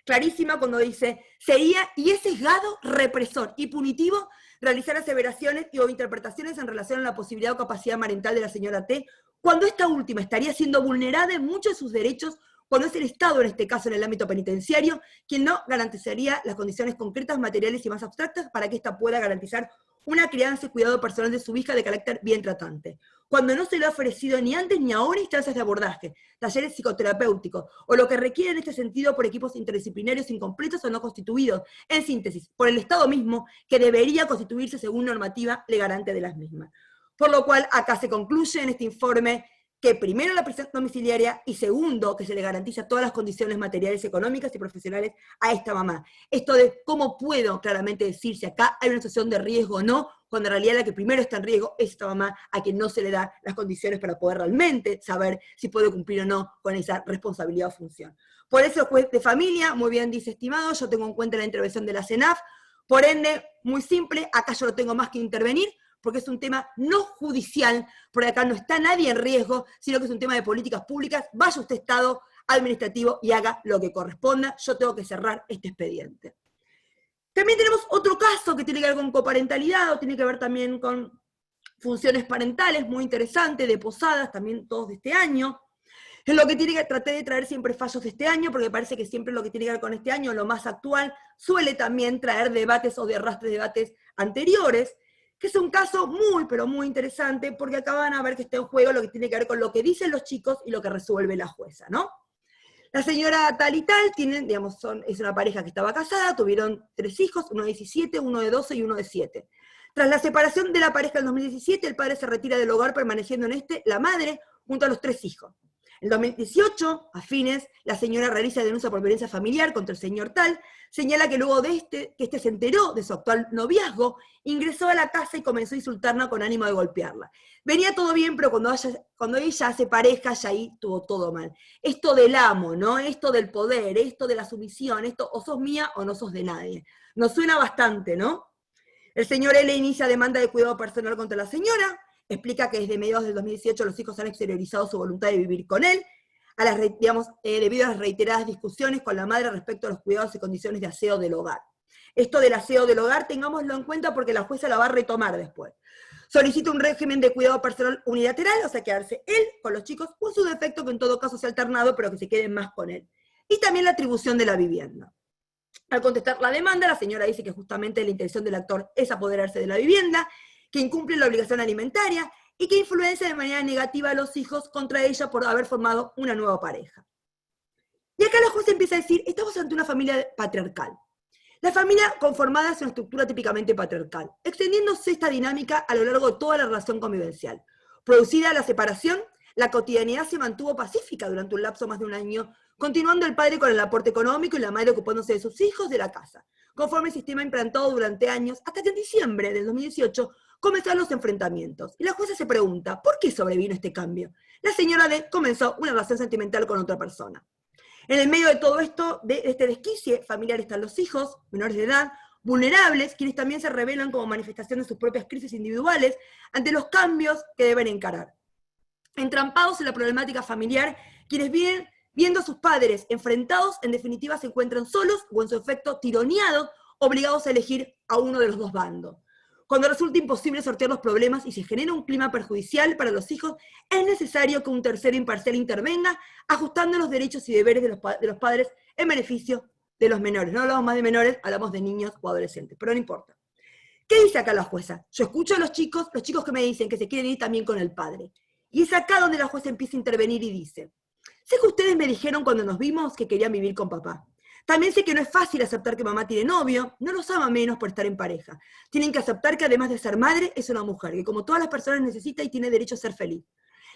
clarísima cuando dice, sería y es sesgado, represor y punitivo realizar aseveraciones o interpretaciones en relación a la posibilidad o capacidad marental de la señora T, cuando esta última estaría siendo vulnerada en muchos de sus derechos, cuando es el Estado, en este caso en el ámbito penitenciario, quien no garantizaría las condiciones concretas, materiales y más abstractas para que ésta pueda garantizar una crianza y cuidado personal de su hija de carácter bien tratante. Cuando no se le ha ofrecido ni antes ni ahora instancias de abordaje, talleres psicoterapéuticos, o lo que requiere en este sentido por equipos interdisciplinarios incompletos o no constituidos, en síntesis, por el Estado mismo, que debería constituirse según normativa le garante de las mismas. Por lo cual, acá se concluye en este informe que primero la prisión domiciliaria y segundo, que se le garantiza todas las condiciones materiales, económicas y profesionales a esta mamá. Esto de cómo puedo claramente decir si acá hay una situación de riesgo o no, cuando en realidad la que primero está en riesgo es esta mamá a quien no se le da las condiciones para poder realmente saber si puede cumplir o no con esa responsabilidad o función. Por eso el juez de familia, muy bien dice, estimado, yo tengo en cuenta la intervención de la CENAF, por ende, muy simple, acá yo no tengo más que intervenir, porque es un tema no judicial, porque acá no está nadie en riesgo, sino que es un tema de políticas públicas, vaya usted Estado administrativo y haga lo que corresponda, yo tengo que cerrar este expediente. También tenemos otro caso que tiene que ver con coparentalidad, o tiene que ver también con funciones parentales, muy interesante, de posadas, también todos de este año. Es lo que tiene que traté de traer siempre fallos de este año, porque parece que siempre lo que tiene que ver con este año, lo más actual, suele también traer debates o de arrastre de debates anteriores, que es un caso muy, pero muy interesante, porque acá van a ver que está en juego lo que tiene que ver con lo que dicen los chicos y lo que resuelve la jueza, ¿no? La señora tal y tal, tienen, digamos, es una pareja que estaba casada, tuvieron 3 hijos, uno de 17, uno de 12 y uno de 7. Tras la separación de la pareja en 2017, el padre se retira del hogar, permaneciendo en la madre, junto a los 3 hijos. En 2018, a fines, la señora realiza denuncia por violencia familiar contra el señor tal, señala que luego de que este se enteró de su actual noviazgo, ingresó a la casa y comenzó a insultarla con ánimo de golpearla. Venía todo bien, pero cuando ella hace pareja, ya ahí tuvo todo mal. Esto del amo, ¿no? Esto del poder, esto de la sumisión, esto o sos mía o no sos de nadie. Nos suena bastante, ¿no? El señor L inicia demanda de cuidado personal contra la señora, explica que desde mediados del 2018 los hijos han exteriorizado su voluntad de vivir con él, debido a las reiteradas discusiones con la madre respecto a los cuidados y condiciones de aseo del hogar. Esto del aseo del hogar, tengámoslo en cuenta porque la jueza la va a retomar después. Solicita un régimen de cuidado personal unilateral, o sea, quedarse él con los chicos, o su defecto que en todo caso sea alternado, pero que se queden más con él. Y también la atribución de la vivienda. Al contestar la demanda, la señora dice que justamente la intención del actor es apoderarse de la vivienda, que incumple la obligación alimentaria y que influencia de manera negativa a los hijos contra ella por haber formado una nueva pareja. Y acá la jueza empieza a decir, estamos ante una familia patriarcal. La familia conformada es una estructura típicamente patriarcal, extendiéndose esta dinámica a lo largo de toda la relación convivencial. Producida la separación, la cotidianidad se mantuvo pacífica durante un lapso más de un año, continuando el padre con el aporte económico y la madre ocupándose de sus hijos de la casa, conforme el sistema implantado durante años, hasta que en diciembre del 2018 comenzaron los enfrentamientos. Y la jueza se pregunta, ¿por qué sobrevino este cambio? La señora D comenzó una relación sentimental con otra persona. En el medio de todo esto, de este desquicie familiar, están los hijos, menores de edad, vulnerables, quienes también se revelan como manifestación de sus propias crisis individuales ante los cambios que deben encarar. Entrampados en la problemática familiar, quienes vienen viendo a sus padres enfrentados, en definitiva se encuentran solos o en su efecto tironeados, obligados a elegir a uno de los dos bandos. Cuando resulta imposible sortear los problemas y se genera un clima perjudicial para los hijos, es necesario que un tercero imparcial intervenga, ajustando los derechos y deberes de los padres en beneficio de los menores. No hablamos más de menores, hablamos de niños o adolescentes, pero no importa. ¿Qué dice acá la jueza? Yo escucho a los chicos que me dicen que se quieren ir también con el padre. Y es acá donde la jueza empieza a intervenir y dice, sé que ustedes me dijeron cuando nos vimos que querían vivir con papá. También sé que no es fácil aceptar que mamá tiene novio, no los ama menos por estar en pareja. Tienen que aceptar que además de ser madre, es una mujer, que como todas las personas necesita y tiene derecho a ser feliz.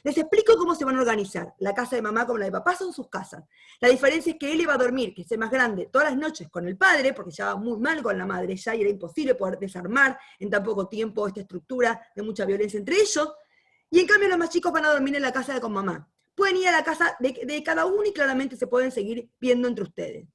Les explico cómo se van a organizar. La casa de mamá como la de papá son sus casas. La diferencia es que él iba a dormir, que es más grande, todas las noches con el padre, porque ya va muy mal con la madre ya, y era imposible poder desarmar en tan poco tiempo esta estructura de mucha violencia entre ellos. Y en cambio los más chicos van a dormir en la casa de con mamá. Pueden ir a la casa de cada uno y claramente se pueden seguir viendo entre ustedes.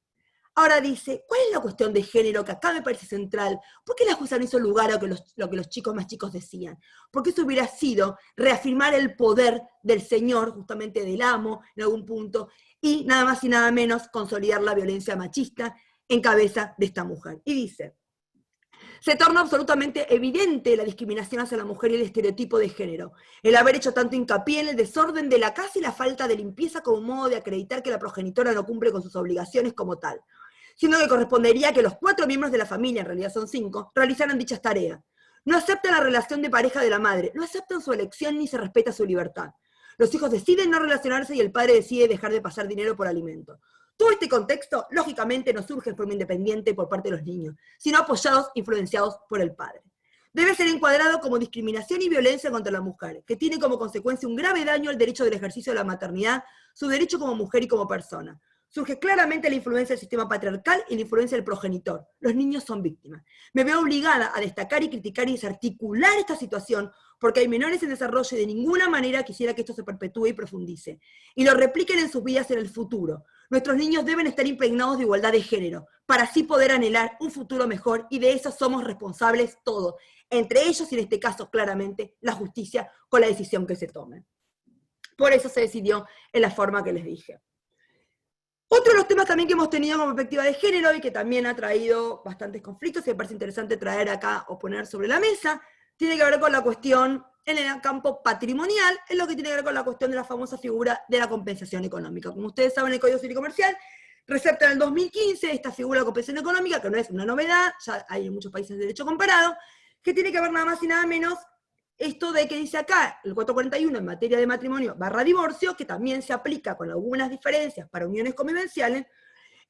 Ahora dice, ¿cuál es la cuestión de género que acá me parece central? ¿Por qué la jueza no hizo lugar a lo que los chicos más chicos decían? Porque eso hubiera sido reafirmar el poder del señor, justamente del amo, en algún punto, y nada más y nada menos consolidar la violencia machista en cabeza de esta mujer. Y dice, se torna absolutamente evidente la discriminación hacia la mujer y el estereotipo de género. El haber hecho tanto hincapié en el desorden de la casa y la falta de limpieza como modo de acreditar que la progenitora no cumple con sus obligaciones como tal, sino que correspondería que los 4 miembros de la familia, en realidad son 5, realizaran dichas tareas. No aceptan la relación de pareja de la madre, no aceptan su elección ni se respeta su libertad. Los hijos deciden no relacionarse y el padre decide dejar de pasar dinero por alimento. Todo este contexto, lógicamente, no surge de forma independiente por parte de los niños, sino apoyados, influenciados por el padre. Debe ser encuadrado como discriminación y violencia contra la mujer, que tiene como consecuencia un grave daño al derecho del ejercicio de la maternidad, su derecho como mujer y como persona. Surge claramente la influencia del sistema patriarcal y la influencia del progenitor. Los niños son víctimas. Me veo obligada a destacar y criticar y desarticular esta situación porque hay menores en desarrollo y de ninguna manera quisiera que esto se perpetúe y profundice. Y lo repliquen en sus vidas en el futuro. Nuestros niños deben estar impregnados de igualdad de género, para así poder anhelar un futuro mejor, y de eso somos responsables todos. Entre ellos, y en este caso claramente, la justicia con la decisión que se tome. Por eso se decidió en la forma que les dije. Otro de los temas también que hemos tenido como perspectiva de género y que también ha traído bastantes conflictos y me parece interesante traer acá o poner sobre la mesa, tiene que ver con la cuestión en el campo patrimonial, es lo que tiene que ver con la cuestión de la famosa figura de la compensación económica. Como ustedes saben, el Código Civil y Comercial recepta en el 2015 esta figura de compensación económica, que no es una novedad, ya hay en muchos países de derecho comparado, que tiene que ver nada más y nada menos esto de que dice acá, el 441 en materia de matrimonio / divorcio, que también se aplica con algunas diferencias para uniones convivenciales,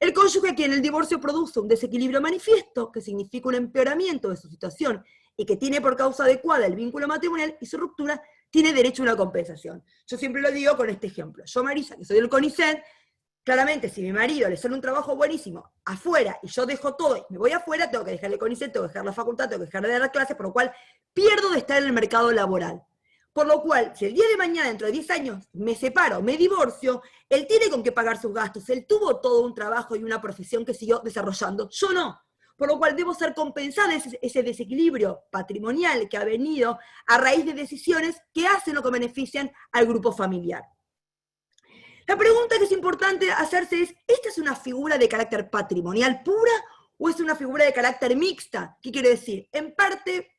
el cónyuge a quien el divorcio produce un desequilibrio manifiesto, que significa un empeoramiento de su situación y que tiene por causa adecuada el vínculo matrimonial y su ruptura, tiene derecho a una compensación. Yo siempre lo digo con este ejemplo. Yo, Marisa, que soy del CONICET, claramente, si mi marido le sale un trabajo buenísimo afuera y yo dejo todo y me voy afuera, tengo que dejarle CONICET, tengo que dejar la facultad, tengo que dejar de dar clases, por lo cual pierdo de estar en el mercado laboral. Por lo cual, si el día de mañana, dentro de 10 años, me separo, me divorcio, él tiene con qué pagar sus gastos, él tuvo todo un trabajo y una profesión que siguió desarrollando, yo no. Por lo cual debo ser compensada ese desequilibrio patrimonial que ha venido a raíz de decisiones que hacen o que benefician al grupo familiar. La pregunta que es importante hacerse es, ¿esta es una figura de carácter patrimonial pura o es una figura de carácter mixta? ¿Qué quiere decir? En parte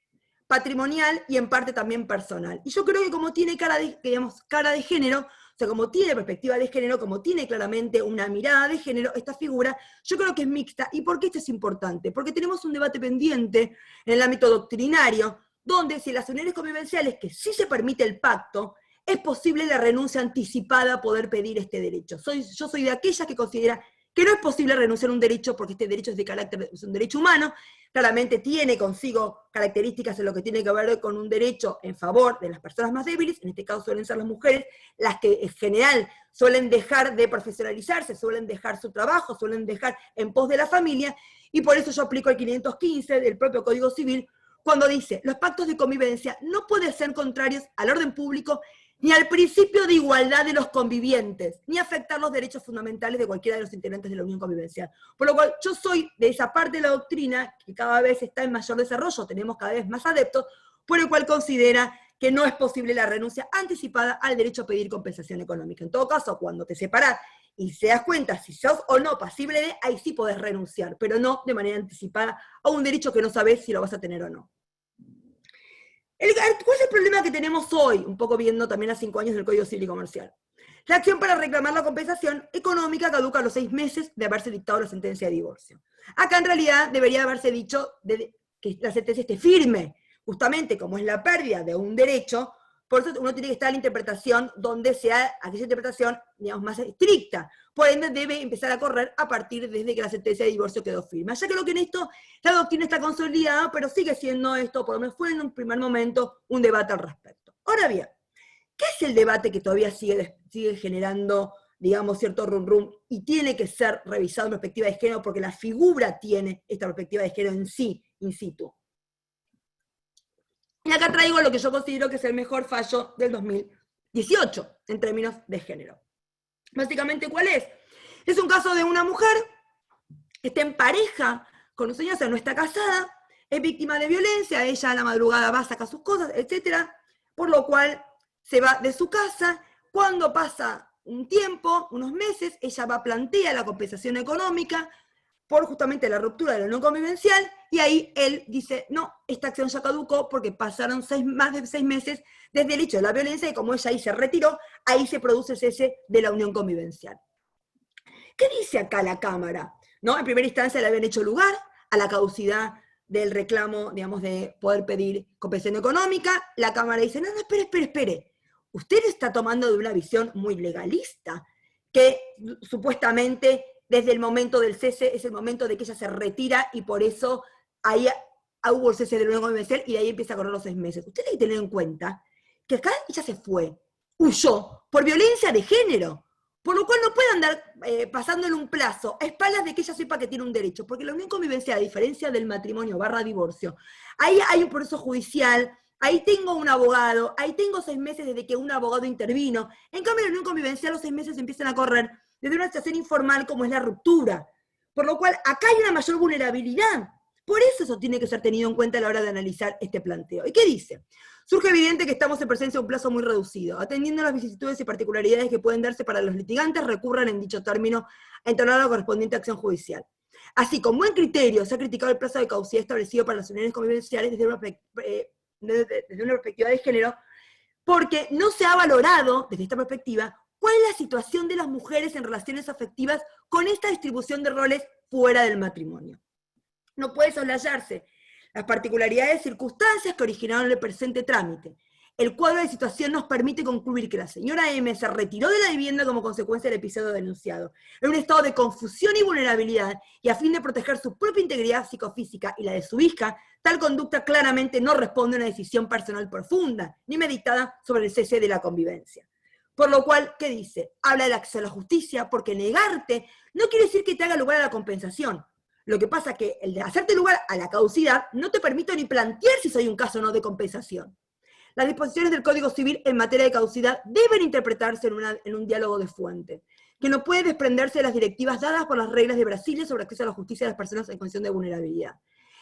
patrimonial y en parte también personal. Y yo creo que como tiene cara de género, o sea, como tiene perspectiva de género, como tiene claramente una mirada de género, esta figura, yo creo que es mixta. ¿Y por qué esto es importante? Porque tenemos un debate pendiente en el ámbito doctrinario, donde si en las uniones convivenciales, que sí se permite el pacto, es posible la renuncia anticipada a poder pedir este derecho. Yo soy de aquellas que considera que no es posible renunciar a un derecho porque este derecho es un derecho humano, claramente tiene consigo características en lo que tiene que ver con un derecho en favor de las personas más débiles, en este caso suelen ser las mujeres, las que en general suelen dejar de profesionalizarse, suelen dejar su trabajo, suelen dejar en pos de la familia, y por eso yo aplico el 515 del propio Código Civil, cuando dice, los pactos de convivencia no pueden ser contrarios al orden público ni al principio de igualdad de los convivientes, ni afectar los derechos fundamentales de cualquiera de los integrantes de la unión convivencial. Por lo cual, yo soy de esa parte de la doctrina, que cada vez está en mayor desarrollo, tenemos cada vez más adeptos, por el cual considera que no es posible la renuncia anticipada al derecho a pedir compensación económica. En todo caso, cuando te separás y se das cuenta si sos o no pasible de, ahí sí podés renunciar, pero no de manera anticipada a un derecho que no sabés si lo vas a tener o no. ¿Cuál es el problema que tenemos hoy? Un poco viendo también a 5 años del Código Civil y Comercial. La acción para reclamar la compensación económica caduca a los 6 meses de haberse dictado la sentencia de divorcio. Acá en realidad debería haberse dicho que que la sentencia esté firme, justamente como es la pérdida de un derecho. Por eso uno tiene que estar en la interpretación donde sea aquella interpretación, digamos, más estricta. Por ende, debe empezar a correr a partir desde que la sentencia de divorcio quedó firme. Ya creo que en esto la doctrina está consolidada, pero sigue siendo esto, por lo menos fue en un primer momento, un debate al respecto. Ahora bien, ¿qué es el debate que todavía sigue generando, digamos, cierto rum y tiene que ser revisado en perspectiva de género porque la figura tiene esta perspectiva de género en sí, in situ? Y acá traigo lo que yo considero que es el mejor fallo del 2018 en términos de género. Básicamente, ¿cuál es? Es un caso de una mujer que está en pareja con un señor, o sea, no está casada, es víctima de violencia, ella a la madrugada va a sacar sus cosas, etc. Por lo cual se va de su casa. Cuando pasa un tiempo, unos meses, ella plantea la compensación económica por justamente la ruptura de la unión convivencial, y ahí él dice, no, esta acción ya caducó porque pasaron más de 6 meses desde el hecho de la violencia, y como ella ahí se retiró, ahí se produce el cese de la unión convivencial. ¿Qué dice acá la Cámara? ¿No? En primera instancia le habían hecho lugar a la caducidad del reclamo, digamos, de poder pedir compensación económica. La Cámara dice, no, espere. Usted está tomando de una visión muy legalista, que supuestamente desde el momento del cese es el momento de que ella se retira y por eso ahí hubo el cese de la unión convivencial y de ahí empieza a correr los 6 meses. Usted tiene que tener en cuenta que acá ella se fue, huyó por violencia de género, por lo cual no puede andar pasándole un plazo a espaldas de que ella sepa que tiene un derecho, porque la unión convivencial, a diferencia del matrimonio / divorcio, ahí hay un proceso judicial, ahí tengo un abogado, ahí tengo 6 meses desde que un abogado intervino. En cambio, la unión convivencial los 6 meses empiezan a correr desde una situación informal como es la ruptura. Por lo cual, acá hay una mayor vulnerabilidad. Por eso tiene que ser tenido en cuenta a la hora de analizar este planteo. ¿Y qué dice? Surge evidente que estamos en presencia de un plazo muy reducido, atendiendo a las vicisitudes y particularidades que pueden darse para los litigantes recurran en dicho término a entonar la correspondiente acción judicial. Así, con buen criterio, se ha criticado el plazo de caducidad establecido para las uniones convivenciales desde una perspectiva de género, porque no se ha valorado, desde esta perspectiva, cuál es la situación de las mujeres en relaciones afectivas con esta distribución de roles fuera del matrimonio. No puede soslayarse las particularidades y circunstancias que originaron el presente trámite. El cuadro de situación nos permite concluir que la señora M se retiró de la vivienda como consecuencia del episodio denunciado, en un estado de confusión y vulnerabilidad, y a fin de proteger su propia integridad psicofísica y la de su hija, tal conducta claramente no responde a una decisión personal profunda, ni meditada sobre el cese de la convivencia. Por lo cual, ¿qué dice? Habla del acceso a la justicia, porque negarte no quiere decir que te haga lugar a la compensación. Lo que pasa es que el de hacerte lugar a la caducidad no te permite ni plantear si soy un caso o no de compensación. Las disposiciones del Código Civil en materia de caducidad deben interpretarse en un diálogo de fuente, que no puede desprenderse de las directivas dadas por las reglas de Brasilia sobre acceso a la justicia de las personas en condición de vulnerabilidad.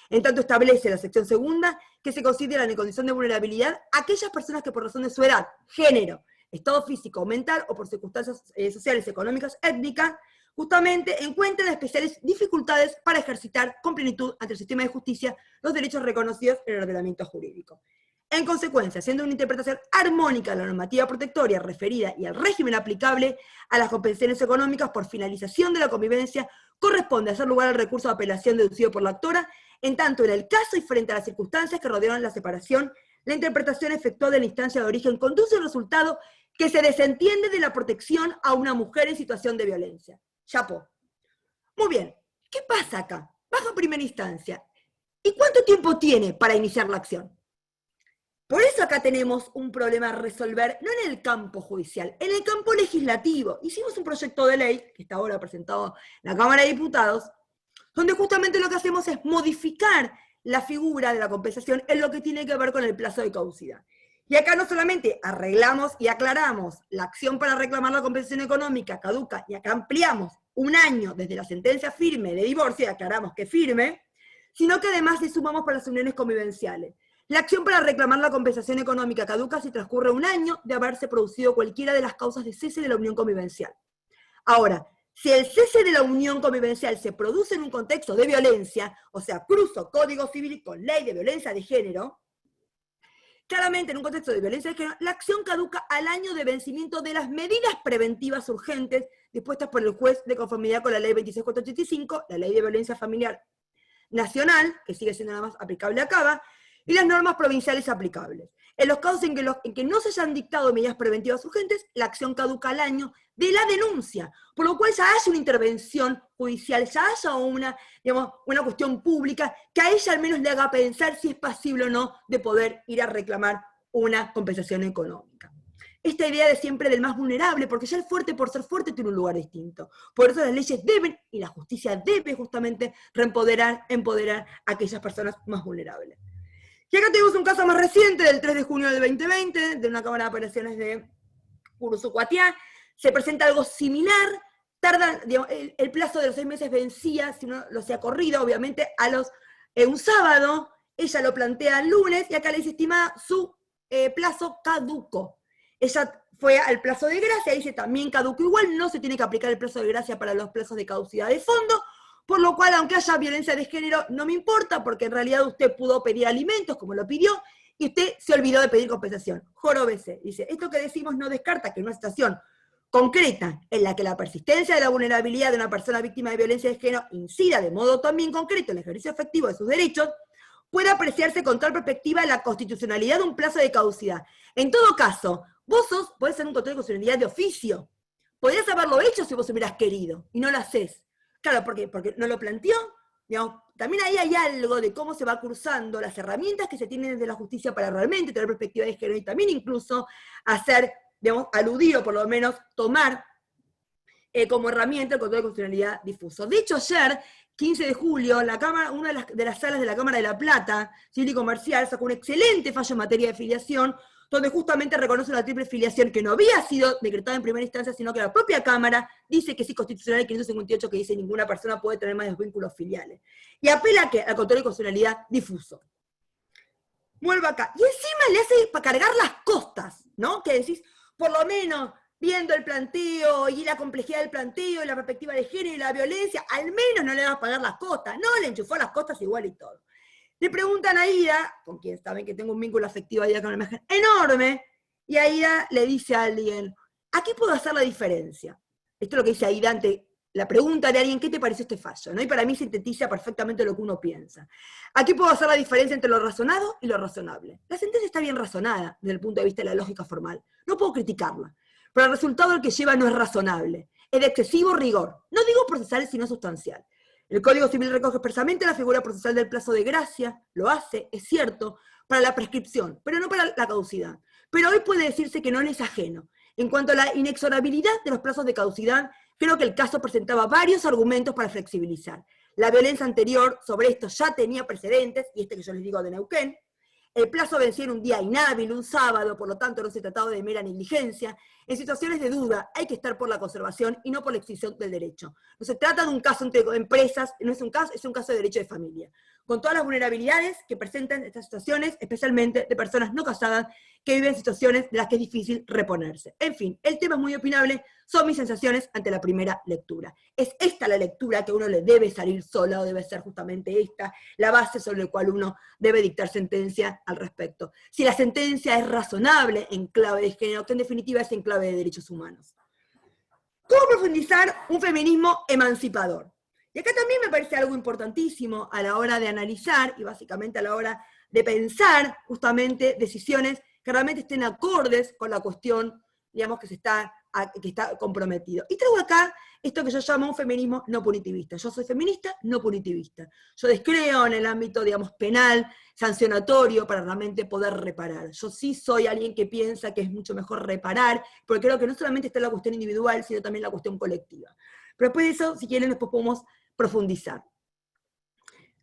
En tanto establece la sección segunda que se consideran en condición de vulnerabilidad aquellas personas que por razón de su edad, género, estado físico o mental o por circunstancias sociales, económicas, étnicas, justamente encuentran especiales dificultades para ejercitar con plenitud ante el sistema de justicia los derechos reconocidos en el ordenamiento jurídico. En consecuencia, siendo una interpretación armónica de la normativa protectoria referida y al régimen aplicable a las compensaciones económicas por finalización de la convivencia, corresponde hacer lugar al recurso de apelación deducido por la actora, en tanto en el caso y frente a las circunstancias que rodearon la separación, la interpretación efectuada de la instancia de origen conduce a un resultado que se desentiende de la protección a una mujer en situación de violencia. Chapo. Muy bien, ¿qué pasa acá? Bajo primera instancia. ¿Y cuánto tiempo tiene para iniciar la acción? Por eso acá tenemos un problema a resolver, no en el campo judicial, en el campo legislativo. Hicimos un proyecto de ley, que está ahora presentado en la Cámara de Diputados, donde justamente lo que hacemos es modificar la figura de la compensación en lo que tiene que ver con el plazo de caducidad. Y acá no solamente arreglamos y aclaramos la acción para reclamar la compensación económica caduca, y acá ampliamos 1 año desde la sentencia firme de divorcio, y aclaramos que firme, sino que además le sumamos para las uniones convivenciales. La acción para reclamar la compensación económica caduca si transcurre 1 año de haberse producido cualquiera de las causas de cese de la unión convivencial. Ahora, si el cese de la unión convivencial se produce en un contexto de violencia, o sea, cruzo Código Civil con Ley de Violencia de Género, claramente en un contexto de violencia de género, la acción caduca al año de vencimiento de las medidas preventivas urgentes dispuestas por el juez de conformidad con la Ley 26.485, la Ley de Violencia Familiar nacional, que sigue siendo nada más aplicable a Cava, y las normas provinciales aplicables. En los casos en que no se hayan dictado medidas preventivas urgentes, la acción caduca al año de la denuncia, por lo cual ya haya una intervención judicial, ya haya una cuestión pública que a ella al menos le haga pensar si es pasible o no de poder ir a reclamar una compensación económica. Esta idea de siempre del más vulnerable, porque ya el fuerte por ser fuerte tiene un lugar distinto. Por eso las leyes deben, y la justicia debe justamente empoderar a aquellas personas más vulnerables. Y acá tenemos un caso más reciente, del 3 de junio del 2020, de una Cámara de Apelaciones de Uruzucuatiá. Se presenta algo similar, tardan, digamos, el plazo de los 6 meses vencía, si uno lo hacía corrido, obviamente, un sábado, ella lo plantea el lunes, y acá le dice, estimada, su plazo caduco. Ella fue al plazo de gracia, dice también caduco igual, no se tiene que aplicar el plazo de gracia para los plazos de caducidad de fondo, por lo cual, aunque haya violencia de género, no me importa, porque en realidad usted pudo pedir alimentos, como lo pidió, y usted se olvidó de pedir compensación. Joróbese. Dice, esto que decimos no descarta que en una situación concreta, en la que la persistencia de la vulnerabilidad de una persona víctima de violencia de género incida de modo también concreto en el ejercicio efectivo de sus derechos, puede apreciarse con tal perspectiva la constitucionalidad de un plazo de caducidad. En todo caso, vos podés hacer un control de constitucionalidad de oficio. Podrías haberlo hecho si vos hubieras querido, y no lo hacés. Claro, porque no lo planteó, digamos, también ahí hay algo de cómo se va cursando las herramientas que se tienen desde la justicia para realmente tener perspectiva de género, y también incluso hacer, digamos, aludir o por lo menos tomar como herramienta el control de constitucionalidad difuso. De hecho, ayer, 15 de julio, una de las salas de la Cámara de La Plata, Civil y Comercial, sacó un excelente fallo en materia de filiación, donde justamente reconoce la triple filiación que no había sido decretada en primera instancia, sino que la propia Cámara dice que sí constitucional, el 558 que dice ninguna persona puede tener más de 2 vínculos filiales. Y apela al control de constitucionalidad difuso. Vuelvo acá. Y encima le hace para cargar las costas, ¿no? Que decís, por lo menos, viendo el planteo y la complejidad del planteo y la perspectiva de género y la violencia, al menos no le vas a pagar las costas. No, le enchufó las costas igual y todo. Le preguntan a Aida, con quien saben que tengo un vínculo afectivo a Aida con una imagen enorme, y Aida le dice a alguien, ¿aquí puedo hacer la diferencia? Esto es lo que dice Aida ante la pregunta de alguien, ¿qué te pareció este fallo? ¿No? Y para mí sintetiza perfectamente lo que uno piensa. Aquí puedo hacer la diferencia entre lo razonado y lo razonable. La sentencia está bien razonada desde el punto de vista de la lógica formal. No puedo criticarla. Pero el resultado al que lleva no es razonable. Es de excesivo rigor. No digo procesal, sino sustancial. El Código Civil recoge expresamente la figura procesal del plazo de gracia, lo hace, es cierto, para la prescripción, pero no para la caducidad. Pero hoy puede decirse que no le es ajeno. En cuanto a la inexorabilidad de los plazos de caducidad, creo que el caso presentaba varios argumentos para flexibilizar. La violencia anterior sobre esto ya tenía precedentes, y este que yo les digo de Neuquén. El plazo vencía en un día inhábil, un sábado, por lo tanto no se trataba de mera negligencia. En situaciones de duda hay que estar por la conservación y no por la extinción del derecho. No se trata de un caso entre empresas, no es un caso de derecho de familia. Con todas las vulnerabilidades que presentan estas situaciones, especialmente de personas no casadas que viven situaciones de las que es difícil reponerse. En fin, el tema es muy opinable, son mis sensaciones ante la primera lectura. ¿Es esta la lectura que uno le debe salir sola, o debe ser justamente esta la base sobre la cual uno debe dictar sentencia al respecto? Si la sentencia es razonable en clave de género, que en definitiva es en clave de derechos humanos. ¿Cómo profundizar un feminismo emancipador? Y acá también me parece algo importantísimo a la hora de analizar, y básicamente a la hora de pensar justamente decisiones que realmente estén acordes con la cuestión, digamos, que está comprometido. Y traigo acá esto que yo llamo un feminismo no punitivista. Yo soy feminista no punitivista. Yo descreo en el ámbito, digamos, penal, sancionatorio, para realmente poder reparar. Yo sí soy alguien que piensa que es mucho mejor reparar, porque creo que no solamente está la cuestión individual, sino también la cuestión colectiva. Pero después de eso, si quieren, después podemos profundizar.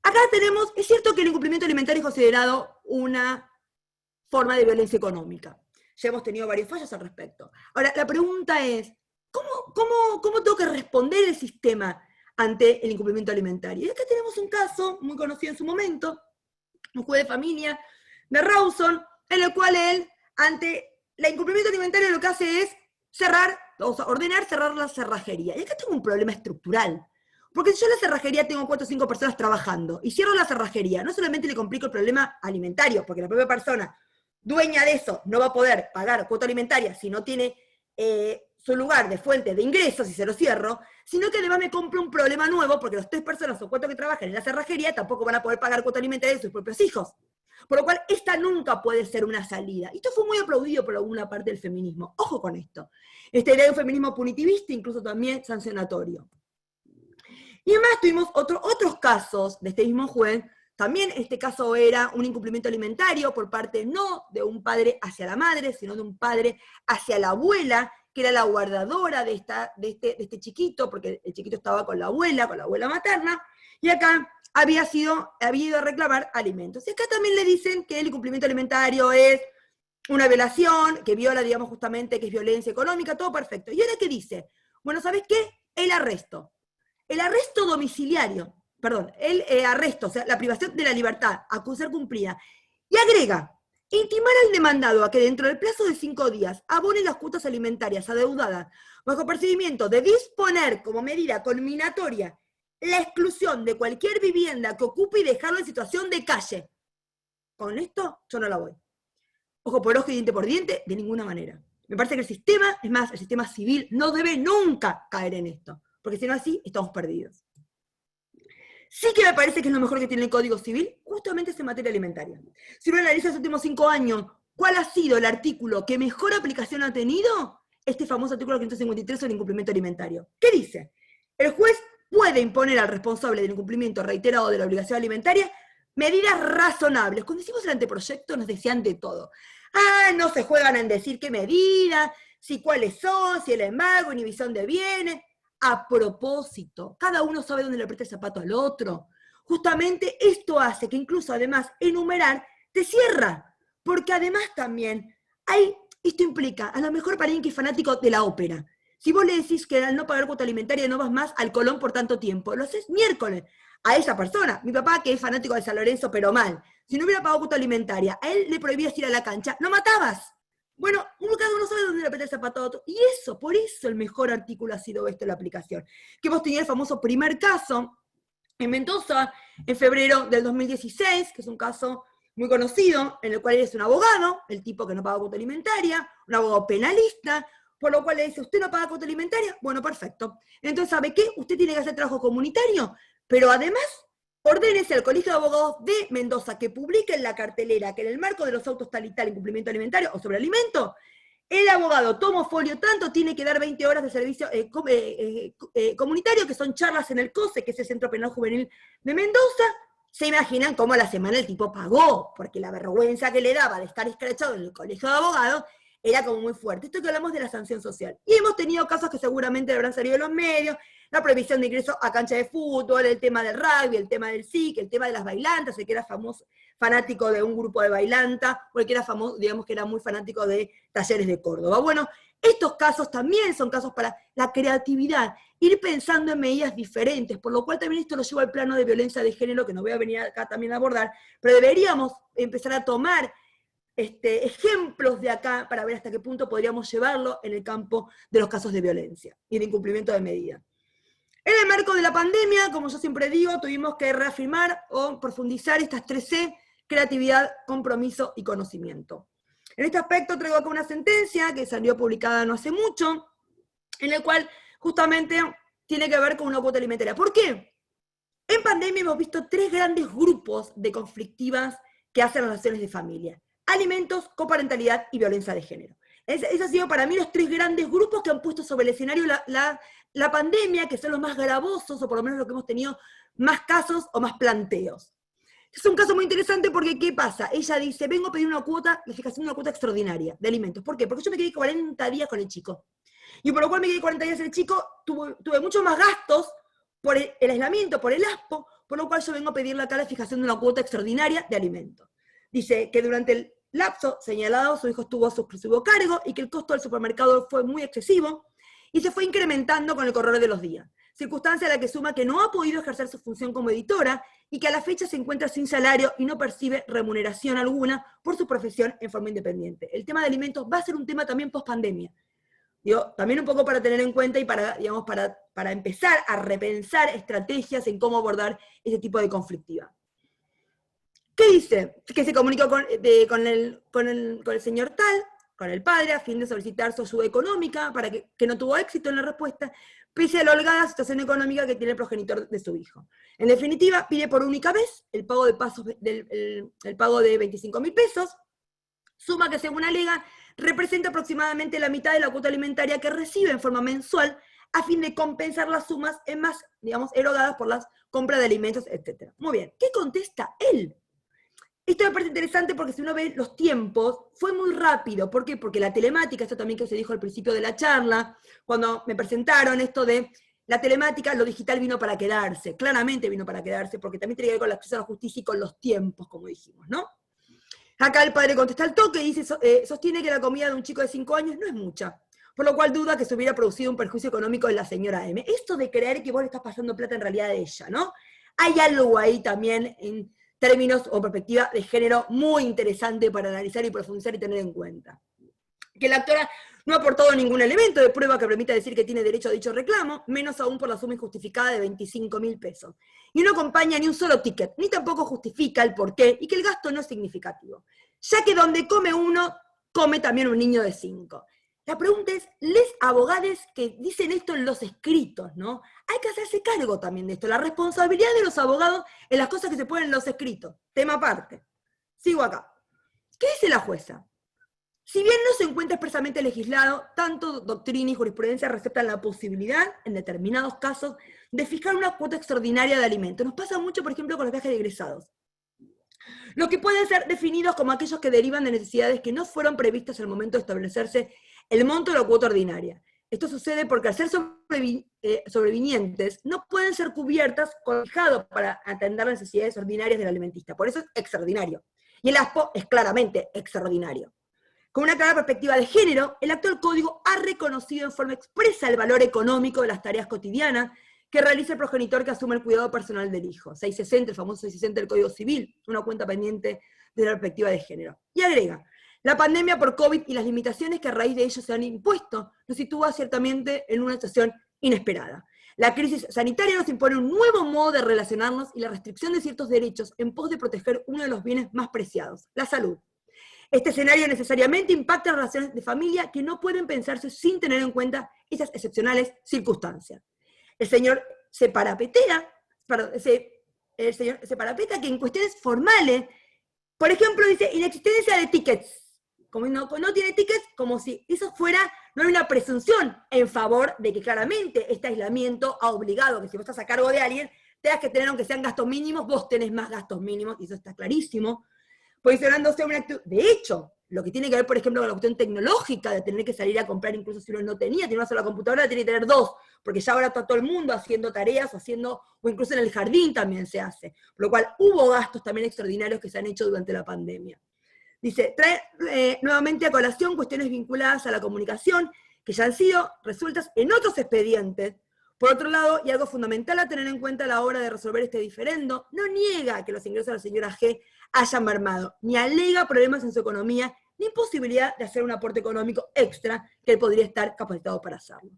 Acá tenemos, es cierto que el incumplimiento alimentario es considerado una forma de violencia económica. Ya hemos tenido varios fallos al respecto. Ahora, la pregunta es, ¿cómo tengo que responder el sistema ante el incumplimiento alimentario? Y acá tenemos un caso muy conocido en su momento, un juez de familia de Rawson, en el cual él, ante el incumplimiento alimentario, lo que hace es ordenar cerrar la cerrajería. Y acá tengo un problema estructural. Porque si yo en la cerrajería tengo 4 o 5 personas trabajando, y cierro la cerrajería, no solamente le complico el problema alimentario, porque la propia persona dueña de eso no va a poder pagar cuota alimentaria si no tiene su lugar de fuente de ingresos y se lo cierro, sino que además me compro un problema nuevo porque las 3 personas o 4 que trabajan en la cerrajería tampoco van a poder pagar cuota alimentaria de sus propios hijos. Por lo cual, esta nunca puede ser una salida. Y esto fue muy aplaudido por alguna parte del feminismo. Ojo con esto. Esta idea de un feminismo punitivista, incluso también sancionatorio. Y además tuvimos otros casos de este mismo juez. También este caso era un incumplimiento alimentario por parte no de un padre hacia la madre, sino de un padre hacia la abuela, que era la guardadora de este chiquito, porque el chiquito estaba con la abuela materna, y acá había ido a reclamar alimentos. Y acá también le dicen que el incumplimiento alimentario es una violación, que viola, digamos, justamente, que es violencia económica, todo perfecto. ¿Y ahora qué dice? Bueno, ¿sabes qué? El arresto domiciliario, el arresto, o sea, la privación de la libertad, a ser cumplida. Y agrega, intimar al demandado a que dentro del plazo de 5 días abone las cuotas alimentarias adeudadas bajo procedimiento de disponer como medida culminatoria la exclusión de cualquier vivienda que ocupe y dejarlo en situación de calle. Con esto yo no la voy. Ojo por ojo y diente por diente, de ninguna manera. Me parece que el sistema, es más, el sistema civil no debe nunca caer en esto, porque si no así, estamos perdidos. Sí que me parece que es lo mejor que tiene el Código Civil, justamente es en materia alimentaria. Si uno analiza los últimos 5 años, ¿cuál ha sido el artículo que mejor aplicación ha tenido? Este famoso artículo 553 sobre el incumplimiento alimentario. ¿Qué dice? El juez puede imponer al responsable del incumplimiento reiterado de la obligación alimentaria medidas razonables. Cuando hicimos el anteproyecto nos decían de todo. No se juegan en decir qué medidas, si cuáles son, si el embargo, inhibición de bienes. A propósito, cada uno sabe dónde le aprieta el zapato al otro. Justamente esto hace que incluso además enumerar te cierra, porque además también esto implica, a lo mejor para alguien que es fanático de la ópera, si vos le decís que al no pagar cuota alimentaria no vas más al Colón por tanto tiempo, lo haces miércoles a esa persona. Mi papá, que es fanático de San Lorenzo, pero mal, si no hubiera pagado cuota alimentaria, a él le prohibías ir a la cancha, no matabas. Bueno, cada uno sabe dónde le aprieta el zapato a otro. Y eso, por eso el mejor artículo ha sido esto, la aplicación. Que vos tenías el famoso primer caso en Mendoza, en febrero del 2016, que es un caso muy conocido, en el cual eres un abogado, el tipo que no paga cuota alimentaria, un abogado penalista, por lo cual le dice, ¿usted no paga cuota alimentaria? Bueno, perfecto. Entonces, ¿sabe qué? Usted tiene que hacer trabajo comunitario, pero además ordénese al Colegio de Abogados de Mendoza que publique en la cartelera que en el marco de los autos tal y tal incumplimiento alimentario o sobre alimento, el abogado toma folio tanto, tiene que dar 20 horas de servicio comunitario, que son charlas en el COSE, que es el Centro Penal Juvenil de Mendoza. Se imaginan cómo a la semana el tipo pagó, porque la vergüenza que le daba de estar escrachado en el Colegio de Abogados era como muy fuerte. Esto que hablamos de la sanción social. Y hemos tenido casos que seguramente habrán salido de los medios, la prohibición de ingreso a cancha de fútbol, el tema del rugby, el tema del SIC, el tema de las bailantas, el que era fanático de un grupo de bailanta, o el que era famoso, digamos que era muy fanático de Talleres de Córdoba. Bueno, estos casos también son casos para la creatividad, ir pensando en medidas diferentes, por lo cual también esto lo llevo al plano de violencia de género, que no voy a venir acá también a abordar, pero deberíamos empezar a tomar ejemplos de acá para ver hasta qué punto podríamos llevarlo en el campo de los casos de violencia y de incumplimiento de medidas. En el marco de la pandemia, como yo siempre digo, tuvimos que reafirmar o profundizar estas 3C, creatividad, compromiso y conocimiento. En este aspecto traigo acá una sentencia que salió publicada no hace mucho, en el cual justamente tiene que ver con una cuota alimentaria. ¿Por qué? En pandemia hemos visto 3 grandes grupos de conflictivas que hacen relaciones de familia: alimentos, coparentalidad y violencia de género. Esos han sido para mí los 3 grandes grupos que han puesto sobre el escenario la pandemia, que son los más gravosos, o por lo menos los que hemos tenido más casos o más planteos. Es un caso muy interesante porque, ¿qué pasa? Ella dice, vengo a pedir una cuota, la fijación de una cuota extraordinaria de alimentos. ¿Por qué? Porque yo me quedé 40 días con el chico. Y por lo cual me quedé 40 días con el chico, tuve muchos más gastos por el aislamiento, por el ASPO, por lo cual yo vengo a pedirle acá la fijación de una cuota extraordinaria de alimentos. Dice que durante el lapso señalado su hijo estuvo a su exclusivo cargo y que el costo del supermercado fue muy excesivo y se fue incrementando con el correr de los días. Circunstancia a la que suma que no ha podido ejercer su función como editora y que a la fecha se encuentra sin salario y no percibe remuneración alguna por su profesión en forma independiente. El tema de alimentos va a ser un tema también post-pandemia. También un poco para tener en cuenta y para empezar a repensar estrategias en cómo abordar este tipo de conflictiva. ¿Qué dice? Que se comunicó con el señor tal, con el padre a fin de solicitar su ayuda económica, para que no tuvo éxito en la respuesta, pese a la holgada situación económica que tiene el progenitor de su hijo. En definitiva, pide por única vez el pago de el pago de 25.000 pesos, suma que según alega representa aproximadamente la mitad de la cuota alimentaria que recibe en forma mensual, a fin de compensar las sumas en más, digamos, erogadas por las compras de alimentos, etc. Muy bien, ¿qué contesta él? Esto me parece interesante porque si uno ve los tiempos, fue muy rápido. ¿Por qué? Porque la telemática, esto también que se dijo al principio de la charla, cuando me presentaron esto de la telemática, lo digital vino para quedarse, claramente vino para quedarse, porque también tiene que ver con el acceso a la justicia y con los tiempos, como dijimos, ¿no? Acá el padre contesta al toque y dice, sostiene que la comida de un chico de 5 años no es mucha, por lo cual duda que se hubiera producido un perjuicio económico en la señora M. Esto de creer que vos le estás pasando plata en realidad a ella, ¿no? Hay algo ahí también en términos o perspectiva de género muy interesante para analizar y profundizar y tener en cuenta. Que la actora no ha aportado ningún elemento de prueba que permita decir que tiene derecho a dicho reclamo, menos aún por la suma injustificada de 25.000 pesos. Y no acompaña ni un solo ticket, ni tampoco justifica el porqué, y que el gasto no es significativo. Ya que donde come uno, come también un niño de 5. La pregunta es, les abogados que dicen esto en los escritos, ¿no? Hay que hacerse cargo también de esto, la responsabilidad de los abogados en las cosas que se ponen en los escritos. Tema aparte. Sigo acá. ¿Qué dice la jueza? Si bien no se encuentra expresamente legislado, tanto doctrina y jurisprudencia receptan la posibilidad, en determinados casos, de fijar una cuota extraordinaria de alimentos. Nos pasa mucho, por ejemplo, con los viajes de egresados. Los que pueden ser definidos como aquellos que derivan de necesidades que no fueron previstas en el momento de establecerse el monto de la cuota ordinaria. Esto sucede porque al ser sobrevinientes no pueden ser cubiertas con fijado para atender las necesidades ordinarias del alimentista. Por eso es extraordinario. Y el ASPO es claramente extraordinario. Con una clara perspectiva de género, el actual código ha reconocido en forma expresa el valor económico de las tareas cotidianas que realiza el progenitor que asume el cuidado personal del hijo. 660, el famoso 660 del Código Civil, una cuenta pendiente de la perspectiva de género. Y agrega, la pandemia por COVID y las limitaciones que a raíz de ello se han impuesto nos sitúa ciertamente en una situación inesperada. La crisis sanitaria nos impone un nuevo modo de relacionarnos y la restricción de ciertos derechos en pos de proteger uno de los bienes más preciados, la salud. Este escenario necesariamente impacta en relaciones de familia que no pueden pensarse sin tener en cuenta esas excepcionales circunstancias. El señor se parapeta que en cuestiones formales, por ejemplo, dice inexistencia de tickets. Como no tiene tickets, como si eso fuera, no hay una presunción en favor de que claramente este aislamiento ha obligado que si vos estás a cargo de alguien, tengas que tener, aunque sean gastos mínimos, vos tenés más gastos mínimos, y eso está clarísimo. Posicionándose una actitud. De hecho, lo que tiene que ver, por ejemplo, con la cuestión tecnológica, de tener que salir a comprar, incluso si uno no tiene una sola computadora, tiene que tener 2, porque ya ahora está todo el mundo haciendo tareas, o incluso en el jardín también se hace. Por lo cual hubo gastos también extraordinarios que se han hecho durante la pandemia. Dice, trae nuevamente a colación cuestiones vinculadas a la comunicación, que ya han sido resueltas en otros expedientes. Por otro lado, y algo fundamental a tener en cuenta a la hora de resolver este diferendo, no niega que los ingresos de la señora G hayan mermado, ni alega problemas en su economía, ni posibilidad de hacer un aporte económico extra que él podría estar capacitado para hacerlo.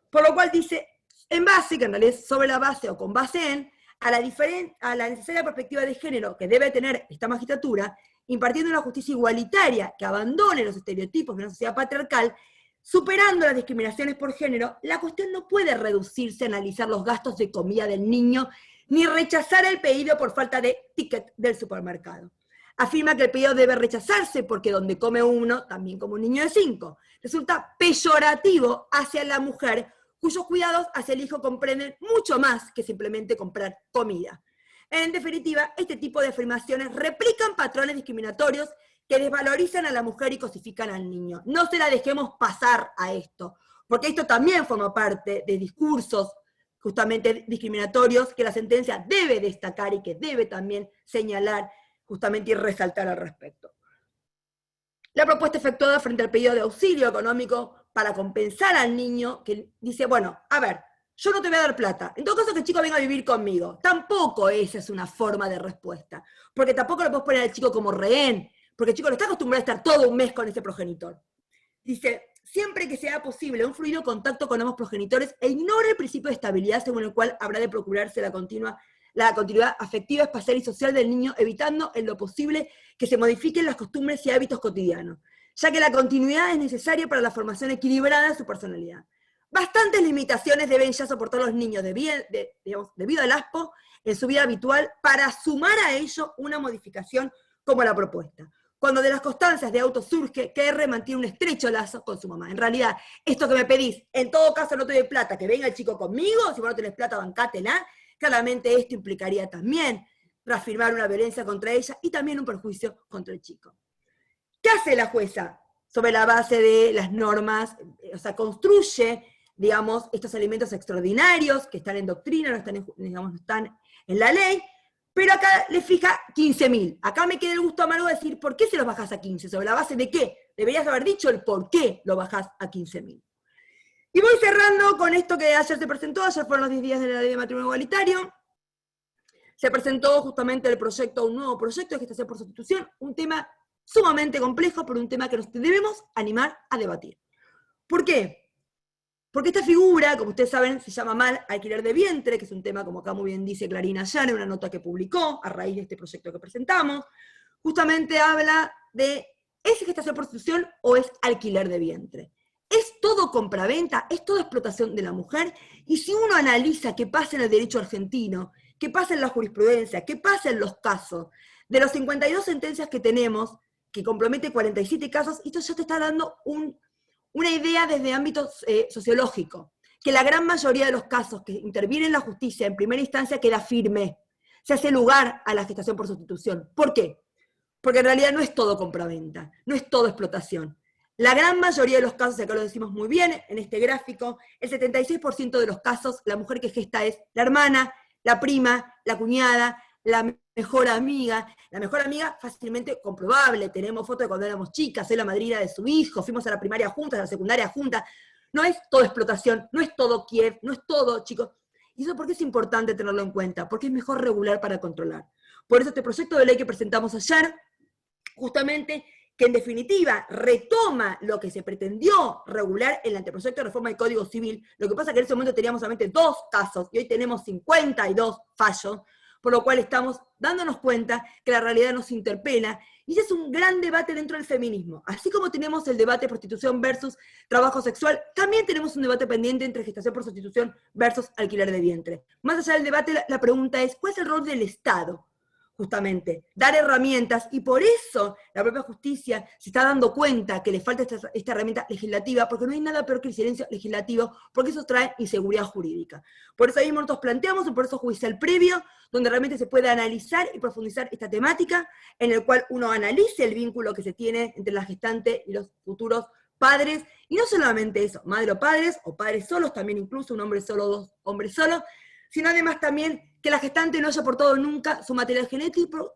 Por lo cual dice, en base, que en realidad es sobre la base o con base en, a la necesaria perspectiva de género que debe tener esta magistratura, impartiendo una justicia igualitaria que abandone los estereotipos de una sociedad patriarcal, superando las discriminaciones por género, la cuestión no puede reducirse a analizar los gastos de comida del niño, ni rechazar el pedido por falta de ticket del supermercado. Afirma que el pedido debe rechazarse porque donde come uno, también como un niño de 5. Resulta peyorativo hacia la mujer, cuyos cuidados hacia el hijo comprenden mucho más que simplemente comprar comida. En definitiva, este tipo de afirmaciones replican patrones discriminatorios que desvalorizan a la mujer y cosifican al niño. No se la dejemos pasar a esto, porque esto también forma parte de discursos justamente discriminatorios que la sentencia debe destacar y que debe también señalar justamente y resaltar al respecto. La propuesta efectuada frente al pedido de auxilio económico para compensar al niño, que dice, bueno, a ver, yo no te voy a dar plata, en todo caso que el chico venga a vivir conmigo. Tampoco esa es una forma de respuesta, porque tampoco le puedes poner al chico como rehén, porque el chico no está acostumbrado a estar todo un mes con ese progenitor. Dice, siempre que sea posible un fluido contacto con ambos progenitores e ignore el principio de estabilidad según el cual habrá de procurarse la continuidad afectiva, espacial y social del niño, evitando en lo posible que se modifiquen las costumbres y hábitos cotidianos. ya que la continuidad es necesaria para la formación equilibrada de su personalidad. Bastantes limitaciones deben ya soportar los niños debido al ASPO en su vida habitual para sumar a ello una modificación como la propuesta. Cuando de las constancias de auto surge que R mantiene un estrecho lazo con su mamá. En realidad, esto que me pedís, en todo caso no te doy plata, que venga el chico conmigo, si vos no tenés plata, bancátela. Claramente esto implicaría también reafirmar una violencia contra ella y también un perjuicio contra el chico. ¿Qué hace la jueza? Sobre la base de las normas, o sea, construye, digamos, estos elementos extraordinarios que están en doctrina, no están digamos, no están en la ley, pero acá le fija 15.000. Acá me queda el gusto amargo de decir, ¿por qué se los bajás a 15? ¿Sobre la base de qué? Deberías haber dicho el por qué lo bajás a 15.000. Y voy cerrando con esto que ayer se presentó, ayer fueron los 10 días de la ley de matrimonio igualitario. Se presentó justamente el proyecto, un nuevo proyecto de gestación por sustitución, un tema sumamente complejo, pero un tema que nos debemos animar a debatir. ¿Por qué? Porque esta figura, como ustedes saben, se llama mal alquiler de vientre, que es un tema, como acá muy bien dice Clarina ayer, en una nota que publicó a raíz de este proyecto que presentamos, justamente habla de, ¿es gestación por sustitución o es alquiler de vientre? ¿Es todo compraventa? ¿Es toda explotación de la mujer? Y si uno analiza qué pasa en el derecho argentino, qué pasa en la jurisprudencia, qué pasa en los casos, de los 52 sentencias que tenemos, que compromete 47 casos, esto ya te está dando una idea desde ámbito sociológico, que la gran mayoría de los casos que interviene en la justicia en primera instancia queda firme, se hace lugar a la gestación por sustitución. ¿Por qué? Porque en realidad no es todo compraventa, no es todo explotación. La gran mayoría de los casos, y acá lo decimos muy bien en este gráfico, el 76% de los casos, la mujer que gesta es la hermana, la prima, la cuñada, la mejor amiga fácilmente comprobable, tenemos fotos de cuando éramos chicas, soy la madrina de su hijo, fuimos a la primaria juntas, a la secundaria juntas, no es todo explotación, no es todo Kiev, no es todo, chicos. ¿Y eso por qué es importante tenerlo en cuenta? Porque es mejor regular para controlar. Por eso este proyecto de ley que presentamos ayer, justamente, que en definitiva retoma lo que se pretendió regular en el anteproyecto de reforma del Código Civil, lo que pasa es que en ese momento teníamos solamente 2 casos, y hoy tenemos 52 fallos, por lo cual estamos dándonos cuenta que la realidad nos interpela, y ese es un gran debate dentro del feminismo. Así como tenemos el debate prostitución versus trabajo sexual, también tenemos un debate pendiente entre gestación por sustitución versus alquiler de vientre. Más allá del debate, la pregunta es, ¿cuál es el rol del Estado? Justamente, dar herramientas, y por eso la propia justicia se está dando cuenta que le falta esta herramienta legislativa, porque no hay nada peor que el silencio legislativo, porque eso trae inseguridad jurídica. Por eso ahí nosotros planteamos un proceso judicial previo, donde realmente se puede analizar y profundizar esta temática, en el cual uno analice el vínculo que se tiene entre la gestante y los futuros padres, y no solamente eso, madre o padres solos, también incluso un hombre solo, 2 hombres solos, sino además también que la gestante no haya aportado nunca su material genético,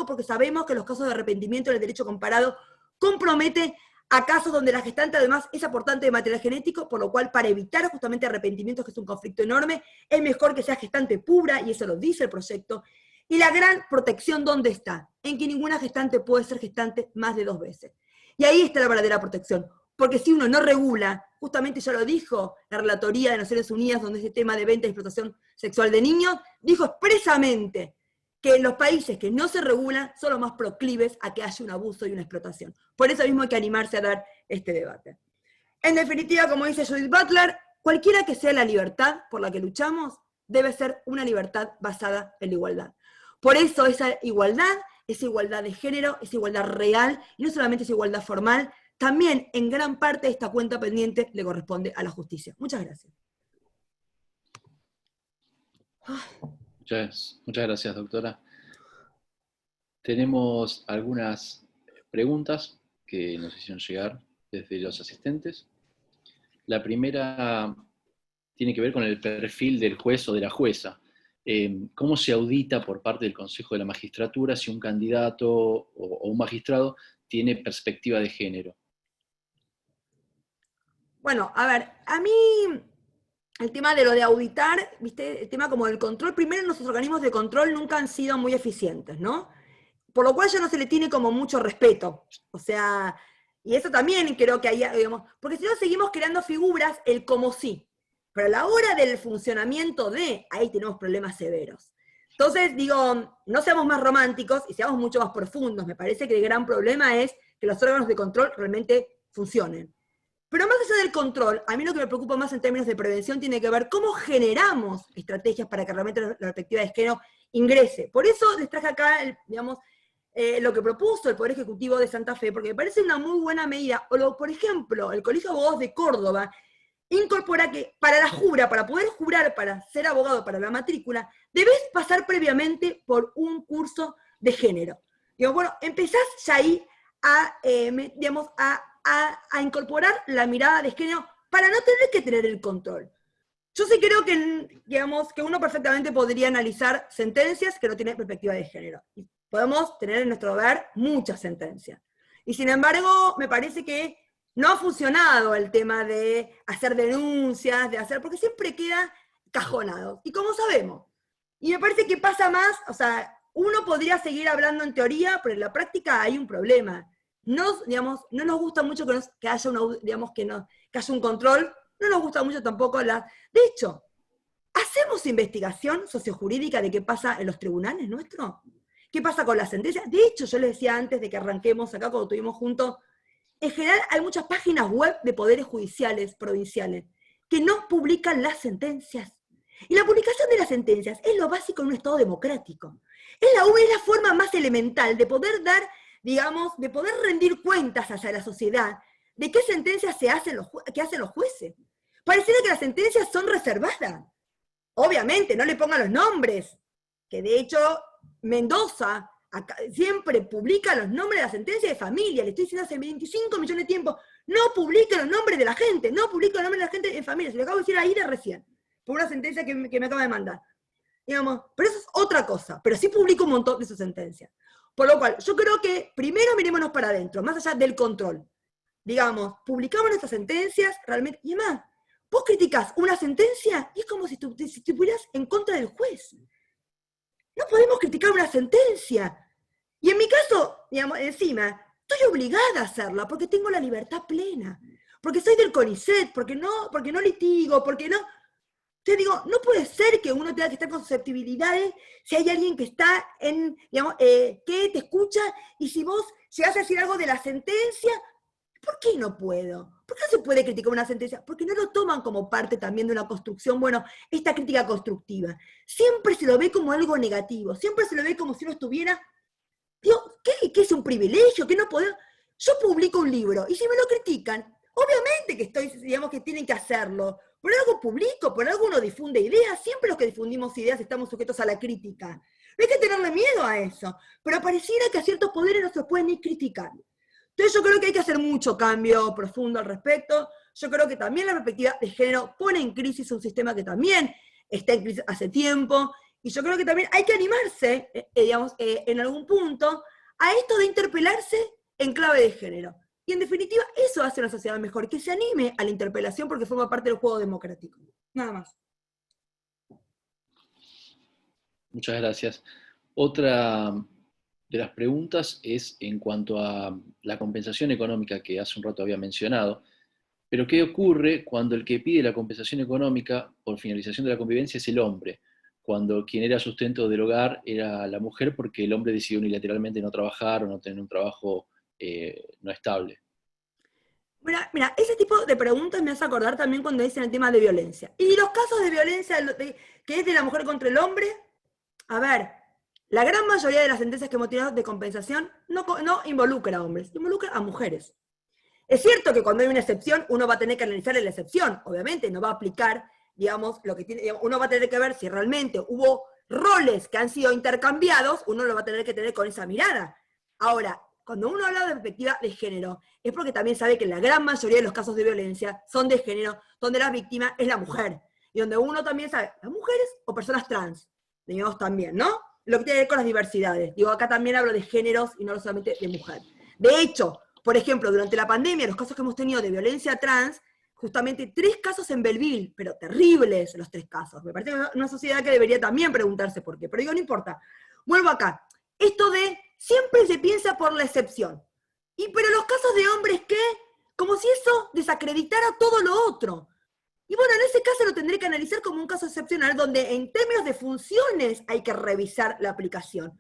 porque sabemos que los casos de arrepentimiento en el derecho comparado compromete a casos donde la gestante además es aportante de material genético, por lo cual para evitar justamente arrepentimientos, que es un conflicto enorme, es mejor que sea gestante pura, y eso lo dice el proyecto. Y la gran protección, ¿dónde está? En que ninguna gestante puede ser gestante más de 2 veces. Y ahí está la verdadera protección. Porque si uno no regula, justamente ya lo dijo la Relatoría de Naciones Unidas, donde ese tema de venta y explotación sexual de niños, dijo expresamente que los países que no se regulan son los más proclives a que haya un abuso y una explotación. Por eso mismo hay que animarse a dar este debate. En definitiva, como dice Judith Butler, cualquiera que sea la libertad por la que luchamos, debe ser una libertad basada en la igualdad. Por eso esa igualdad de género, esa igualdad real, y no solamente esa igualdad formal, también en gran parte de esta cuenta pendiente le corresponde a la justicia. Muchas gracias. Muchas gracias, doctora. Tenemos algunas preguntas que nos hicieron llegar desde los asistentes. La primera tiene que ver con el perfil del juez o de la jueza. ¿Cómo se audita por parte del Consejo de la Magistratura si un candidato o un magistrado tiene perspectiva de género? Bueno, a ver, a mí el tema de lo de auditar, ¿viste? El tema como del control, primero nuestros organismos de control nunca han sido muy eficientes, ¿no? Por lo cual ya no se le tiene como mucho respeto. O sea, y eso también creo que hay, digamos, porque si no seguimos creando figuras, el como sí. Pero a la hora del funcionamiento ahí tenemos problemas severos. Entonces, digo, no seamos más románticos y seamos mucho más profundos. Me parece que el gran problema es que los órganos de control realmente funcionen. Pero más allá del control, a mí lo que me preocupa más en términos de prevención tiene que ver cómo generamos estrategias para que realmente la perspectiva de género ingrese. Por eso les traje acá, lo que propuso el Poder Ejecutivo de Santa Fe, porque me parece una muy buena medida. Por ejemplo, el Colegio de Abogados de Córdoba incorpora que para la jura, para poder jurar para ser abogado para la matrícula, debes pasar previamente por un curso de género. Digo, bueno, empezás ya ahí a incorporar la mirada de género para no tener que tener el control. Yo sí creo que, que uno perfectamente podría analizar sentencias que no tienen perspectiva de género. Y podemos tener en nuestro hogar muchas sentencias. Y sin embargo, me parece que no ha funcionado el tema de hacer denuncias, porque siempre queda cajonado. Y como sabemos, y me parece que pasa más, o sea, uno podría seguir hablando en teoría, pero en la práctica hay un problema. No nos gusta mucho que haya un control, no nos gusta mucho tampoco De hecho, ¿hacemos investigación sociojurídica de qué pasa en los tribunales nuestros? ¿Qué pasa con las sentencias? De hecho, yo les decía antes de que arranquemos acá, cuando estuvimos juntos, en general hay muchas páginas web de poderes judiciales provinciales que no publican las sentencias. Y la publicación de las sentencias es lo básico en un Estado democrático. Es la forma más elemental de poder dar, de poder rendir cuentas hacia la sociedad de qué sentencias hacen los jueces. Pareciera que las sentencias son reservadas. Obviamente, no le pongan los nombres, que de hecho Mendoza siempre publica los nombres de la sentencia de familia, le estoy diciendo hace 25 millones de tiempo, no publica los nombres de la gente, no publica los nombres de la gente en familia, se lo acabo de decir a Ida recién, por una sentencia que me acaba de mandar. Pero eso es otra cosa, pero sí publico un montón de sus sentencias. Por lo cual, yo creo que primero mirémonos para adentro, más allá del control. Publicamos nuestras sentencias, realmente, y además, vos criticás una sentencia y es como si estuvieras en contra del juez. No podemos criticar una sentencia. Y en mi caso, encima, estoy obligada a hacerla porque tengo la libertad plena, porque soy del CONICET, porque no litigo, porque no... Te digo, no puede ser que uno tenga que estar con susceptibilidades si hay alguien que está que te escucha, y si vos llegás a decir algo de la sentencia, ¿por qué no puedo? ¿Por qué no se puede criticar una sentencia? Porque no lo toman como parte también de una construcción, esta crítica constructiva. Siempre se lo ve como algo negativo, siempre se lo ve como si uno estuviera... Digo, ¿qué es un privilegio? ¿Qué no puedo? Yo publico un libro, y si me lo critican, obviamente que tienen que hacerlo. Por algo publico, por algo uno difunde ideas, siempre los que difundimos ideas estamos sujetos a la crítica. No hay que tenerle miedo a eso, pero pareciera que a ciertos poderes no se pueden ni criticar. Entonces yo creo que hay que hacer mucho cambio profundo al respecto. Yo creo que también la perspectiva de género pone en crisis un sistema que también está en crisis hace tiempo, y yo creo que también hay que animarse, en algún punto, a esto de interpelarse en clave de género. Y en definitiva, eso hace una sociedad mejor, que se anime a la interpelación porque forma parte del juego democrático. Nada más. Muchas gracias. Otra de las preguntas es en cuanto a la compensación económica que hace un rato había mencionado, pero ¿qué ocurre cuando el que pide la compensación económica por finalización de la convivencia es el hombre? Cuando quien era sustento del hogar era la mujer porque el hombre decidió unilateralmente no trabajar o no tener un trabajo no estable. Mira, ese tipo de preguntas me hace acordar también cuando dicen el tema de violencia. Y los casos de violencia que es de la mujer contra el hombre, a ver, la gran mayoría de las sentencias que hemos tirado de compensación no involucra a hombres, involucra a mujeres. Es cierto que cuando hay una excepción, uno va a tener que analizar la excepción, obviamente, no va a aplicar, lo que tiene, uno va a tener que ver si realmente hubo roles que han sido intercambiados, uno lo va a tener que tener con esa mirada. Ahora, cuando uno habla de perspectiva de género, es porque también sabe que la gran mayoría de los casos de violencia son de género, donde la víctima es la mujer, y donde uno también sabe, las mujeres o personas trans, digamos también, ¿no? Lo que tiene que ver con las diversidades. Acá también hablo de géneros y no solamente de mujer. De hecho, por ejemplo, durante la pandemia, los casos que hemos tenido de violencia trans, justamente 3 casos en Belleville, pero terribles los 3 casos. Me parece que es una sociedad que debería también preguntarse por qué. Pero no importa. Vuelvo acá. Esto de siempre se piensa por la excepción. Pero los casos de hombres, ¿qué? Como si eso desacreditara todo lo otro. Y bueno, en ese caso lo tendré que analizar como un caso excepcional, donde en términos de funciones hay que revisar la aplicación.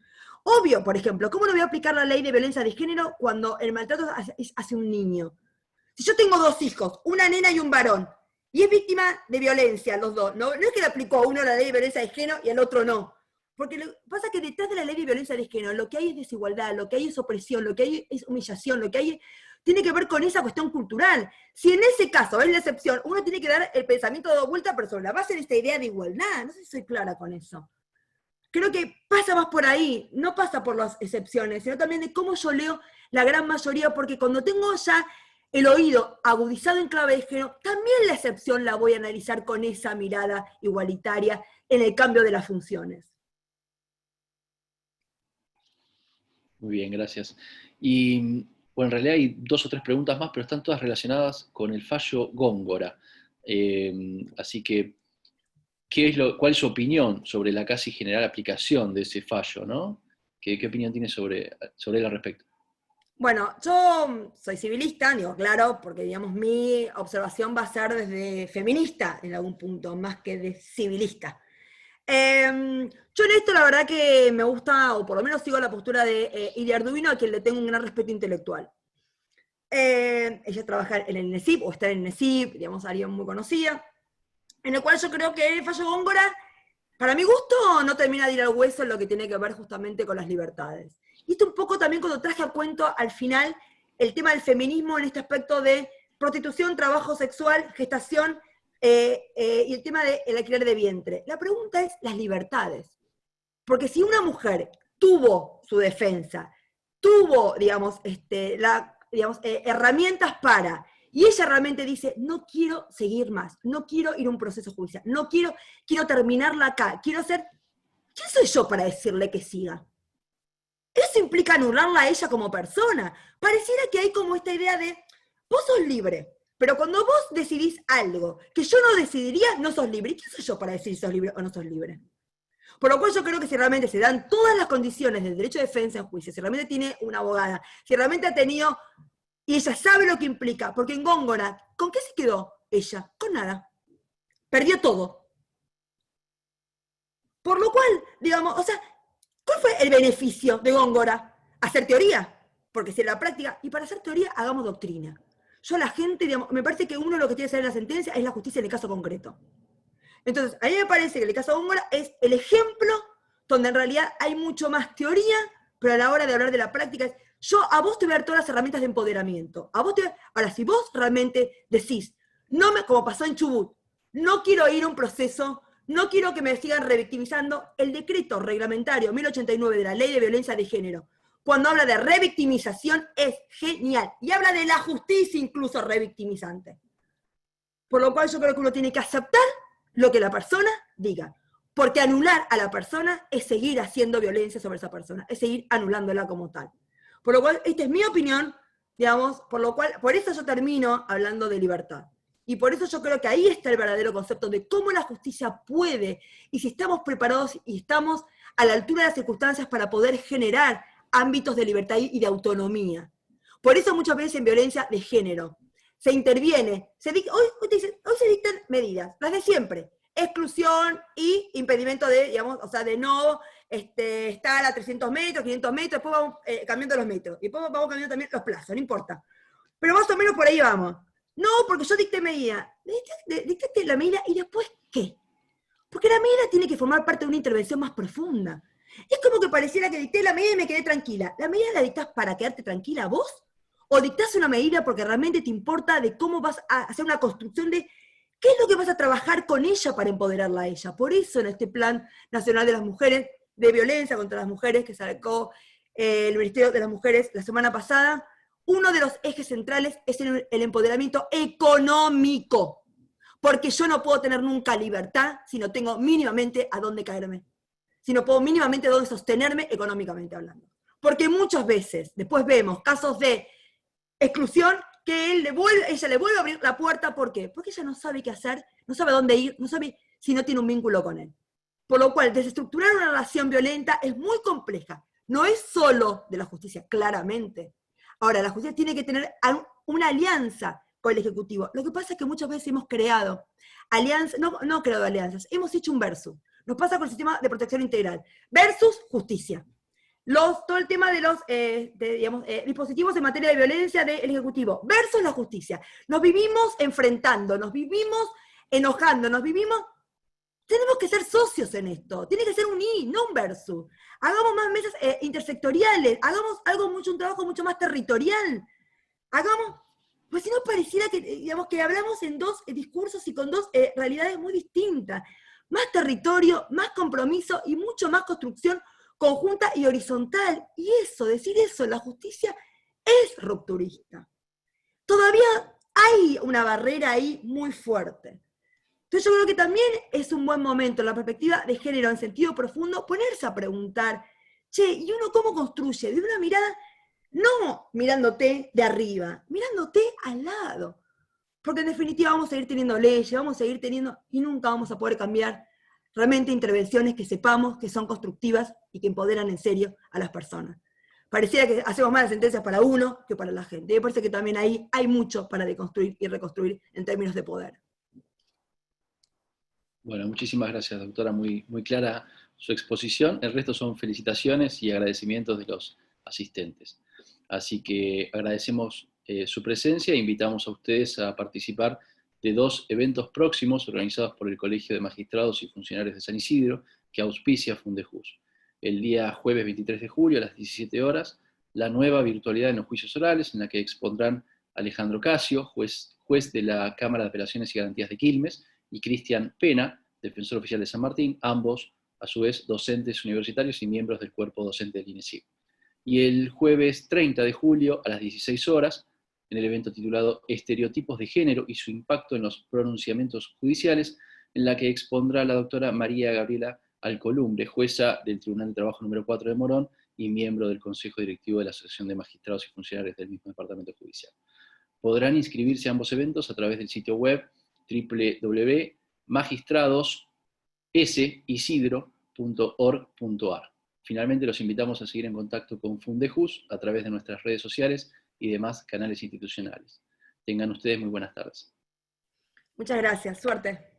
Obvio, por ejemplo, ¿cómo no voy a aplicar la ley de violencia de género cuando el maltrato es hacia un niño? Si yo tengo 2 hijos, una nena y un varón, y es víctima de violencia los dos, no es que le aplicó a uno la ley de violencia de género y al otro no. Porque lo que pasa es que detrás de la ley de violencia de género lo que hay es desigualdad, lo que hay es opresión, lo que hay es humillación, lo que hay tiene que ver con esa cuestión cultural. Si en ese caso es la excepción, uno tiene que dar el pensamiento de vuelta, pero sobre la base de esta idea de igualdad. No sé si soy clara con eso. Creo que pasa más por ahí, no pasa por las excepciones, sino también de cómo yo leo la gran mayoría, porque cuando tengo ya el oído agudizado en clave de género, también la excepción la voy a analizar con esa mirada igualitaria en el cambio de las funciones. Muy bien, gracias. Y bueno, en realidad hay 2 o 3 preguntas más, pero están todas relacionadas con el fallo Góngora. Así que, ¿cuál es su opinión sobre la casi general aplicación de ese fallo, ¿no? ¿Qué opinión tiene sobre él al respecto? Bueno, yo soy civilista, digo, claro, porque digamos mi observación va a ser desde feminista en algún punto, más que de civilista. Yo en esto la verdad que me gusta, o por lo menos sigo la postura de Ilia Ardubino, a quien le tengo un gran respeto intelectual. Ella trabaja en el INESIP, o está en el INESIP, digamos, alguien muy conocida, en el cual yo creo que el fallo Góngora, para mi gusto, no termina de ir al hueso en lo que tiene que ver justamente con las libertades. Y esto un poco también cuando traje a cuento al final el tema del feminismo en este aspecto de prostitución, trabajo sexual, gestación, y el tema del alquiler de vientre. La pregunta es las libertades. Porque si una mujer tuvo su defensa, tuvo, digamos, herramientas para, y ella realmente dice, no quiero seguir más, no quiero ir a un proceso judicial, no quiero terminarla acá, quiero ser, ¿quién soy yo para decirle que siga? Eso implica anularla a ella como persona. Pareciera que hay como esta idea de, vos sos libre, pero cuando vos decidís algo que yo no decidiría, no sos libre. ¿Y quién soy yo para decir si sos libre o no sos libre? Por lo cual yo creo que si realmente se dan todas las condiciones del derecho de defensa en juicio, si realmente tiene una abogada, si realmente ha tenido, y ella sabe lo que implica, porque en Góngora, ¿con qué se quedó ella? Con nada. Perdió todo. Por lo cual, digamos, o sea, ¿cuál fue el beneficio de Góngora? Hacer teoría. Porque si en la práctica, y para hacer teoría, hagamos doctrina. Yo a la gente, digamos, me parece que uno de lo que tiene que hacer en la sentencia es la justicia en el caso concreto. Entonces, a mí me parece que el caso de Góngora es el ejemplo donde en realidad hay mucho más teoría, pero a la hora de hablar de la práctica es, a vos te voy a dar todas las herramientas de empoderamiento. Ahora, si vos realmente decís, como pasó en Chubut, no quiero ir a un proceso, no quiero que me sigan revictimizando, el decreto reglamentario 1089 de la Ley de Violencia de Género, cuando habla de revictimización, es genial. Y habla de la justicia incluso revictimizante. Por lo cual yo creo que uno tiene que aceptar lo que la persona diga. Porque anular a la persona es seguir haciendo violencia sobre esa persona, es seguir anulándola como tal. Por lo cual, esta es mi opinión, digamos, por eso yo termino hablando de libertad. Y por eso yo creo que ahí está el verdadero concepto de cómo la justicia puede, y si estamos preparados y estamos a la altura de las circunstancias para poder generar ámbitos de libertad y de autonomía. Por eso muchas veces en violencia de género se interviene, hoy se dictan medidas, las de siempre, exclusión y impedimento de, digamos, o sea, de no estar a 300 metros, 500 metros, después vamos cambiando los metros, y después vamos cambiando también los plazos, no importa. Pero más o menos por ahí vamos. No, porque yo dicté medida. Dictaste la medida y después, ¿qué? Porque la medida tiene que formar parte de una intervención más profunda. Es como que pareciera que dicté la medida y me quedé tranquila. ¿La medida la dictás para quedarte tranquila vos? ¿O dictás una medida porque realmente te importa de cómo vas a hacer una construcción de qué es lo que vas a trabajar con ella para empoderarla a ella? Por eso en este Plan Nacional de las Mujeres, de Violencia contra las Mujeres, que sacó el Ministerio de las Mujeres la semana pasada, uno de los ejes centrales es el empoderamiento económico. Porque yo no puedo tener nunca libertad si no tengo mínimamente a dónde caerme. Si no puedo mínimamente a dónde sostenerme económicamente hablando. Porque muchas veces, después vemos casos de exclusión, que ella le vuelve a abrir la puerta. ¿Por qué? Porque ella no sabe qué hacer, no sabe a dónde ir, no sabe si no tiene un vínculo con él. Por lo cual, desestructurar una relación violenta es muy compleja. No es solo de la justicia, claramente. Ahora, la justicia tiene que tener una alianza con el Ejecutivo. Lo que pasa es que muchas veces hemos creado alianzas, no creado alianzas, hemos hecho un versus. Nos pasa con el sistema de protección integral. Versus justicia. todo el tema de los dispositivos en materia de violencia del Ejecutivo versus la justicia. Nos vivimos enfrentando, nos vivimos enojando, tenemos que ser socios en esto, tiene que ser un y, no un versus. Hagamos más mesas intersectoriales, hagamos un trabajo mucho más territorial, pues si no pareciera que, digamos, que hablamos en dos discursos y con dos realidades muy distintas. Más territorio, más compromiso y mucho más construcción conjunta y horizontal. Y decir eso, la justicia es rupturista. Todavía hay una barrera ahí muy fuerte. Entonces yo creo que también es un buen momento, en la perspectiva de género en sentido profundo, ponerse a preguntar, ¿y uno cómo construye? De una mirada, no mirándote de arriba, mirándote al lado. Porque en definitiva vamos a seguir teniendo leyes, vamos a seguir teniendo, y nunca vamos a poder cambiar realmente intervenciones que sepamos que son constructivas y que empoderan en serio a las personas. Pareciera que hacemos más las sentencias para uno que para la gente. Me parece que también ahí hay mucho para deconstruir y reconstruir en términos de poder. Bueno, muchísimas gracias, doctora. Muy, muy clara su exposición. El resto son felicitaciones y agradecimientos de los asistentes. Así que agradecemos su presencia e invitamos a ustedes a participar de 2 eventos próximos organizados por el Colegio de Magistrados y Funcionarios de San Isidro, que auspicia Fundejus. El día jueves 23 de julio a las 17 horas, la nueva virtualidad en los juicios orales, en la que expondrán Alejandro Casio, juez de la Cámara de Apelaciones y Garantías de Quilmes, y Cristian Pena, defensor oficial de San Martín, ambos, a su vez, docentes universitarios y miembros del cuerpo docente del INESIB. Y el jueves 30 de julio, a las 16 horas, en el evento titulado Estereotipos de Género y su impacto en los pronunciamientos judiciales, en la que expondrá la doctora María Gabriela Alcolumbre, jueza del Tribunal de Trabajo número 4 de Morón y miembro del Consejo Directivo de la Asociación de Magistrados y Funcionarios del mismo Departamento Judicial. Podrán inscribirse a ambos eventos a través del sitio web www.magistradossisidro.org.ar. Finalmente, los invitamos a seguir en contacto con Fundejus a través de nuestras redes sociales y demás canales institucionales. Tengan ustedes muy buenas tardes. Muchas gracias, suerte.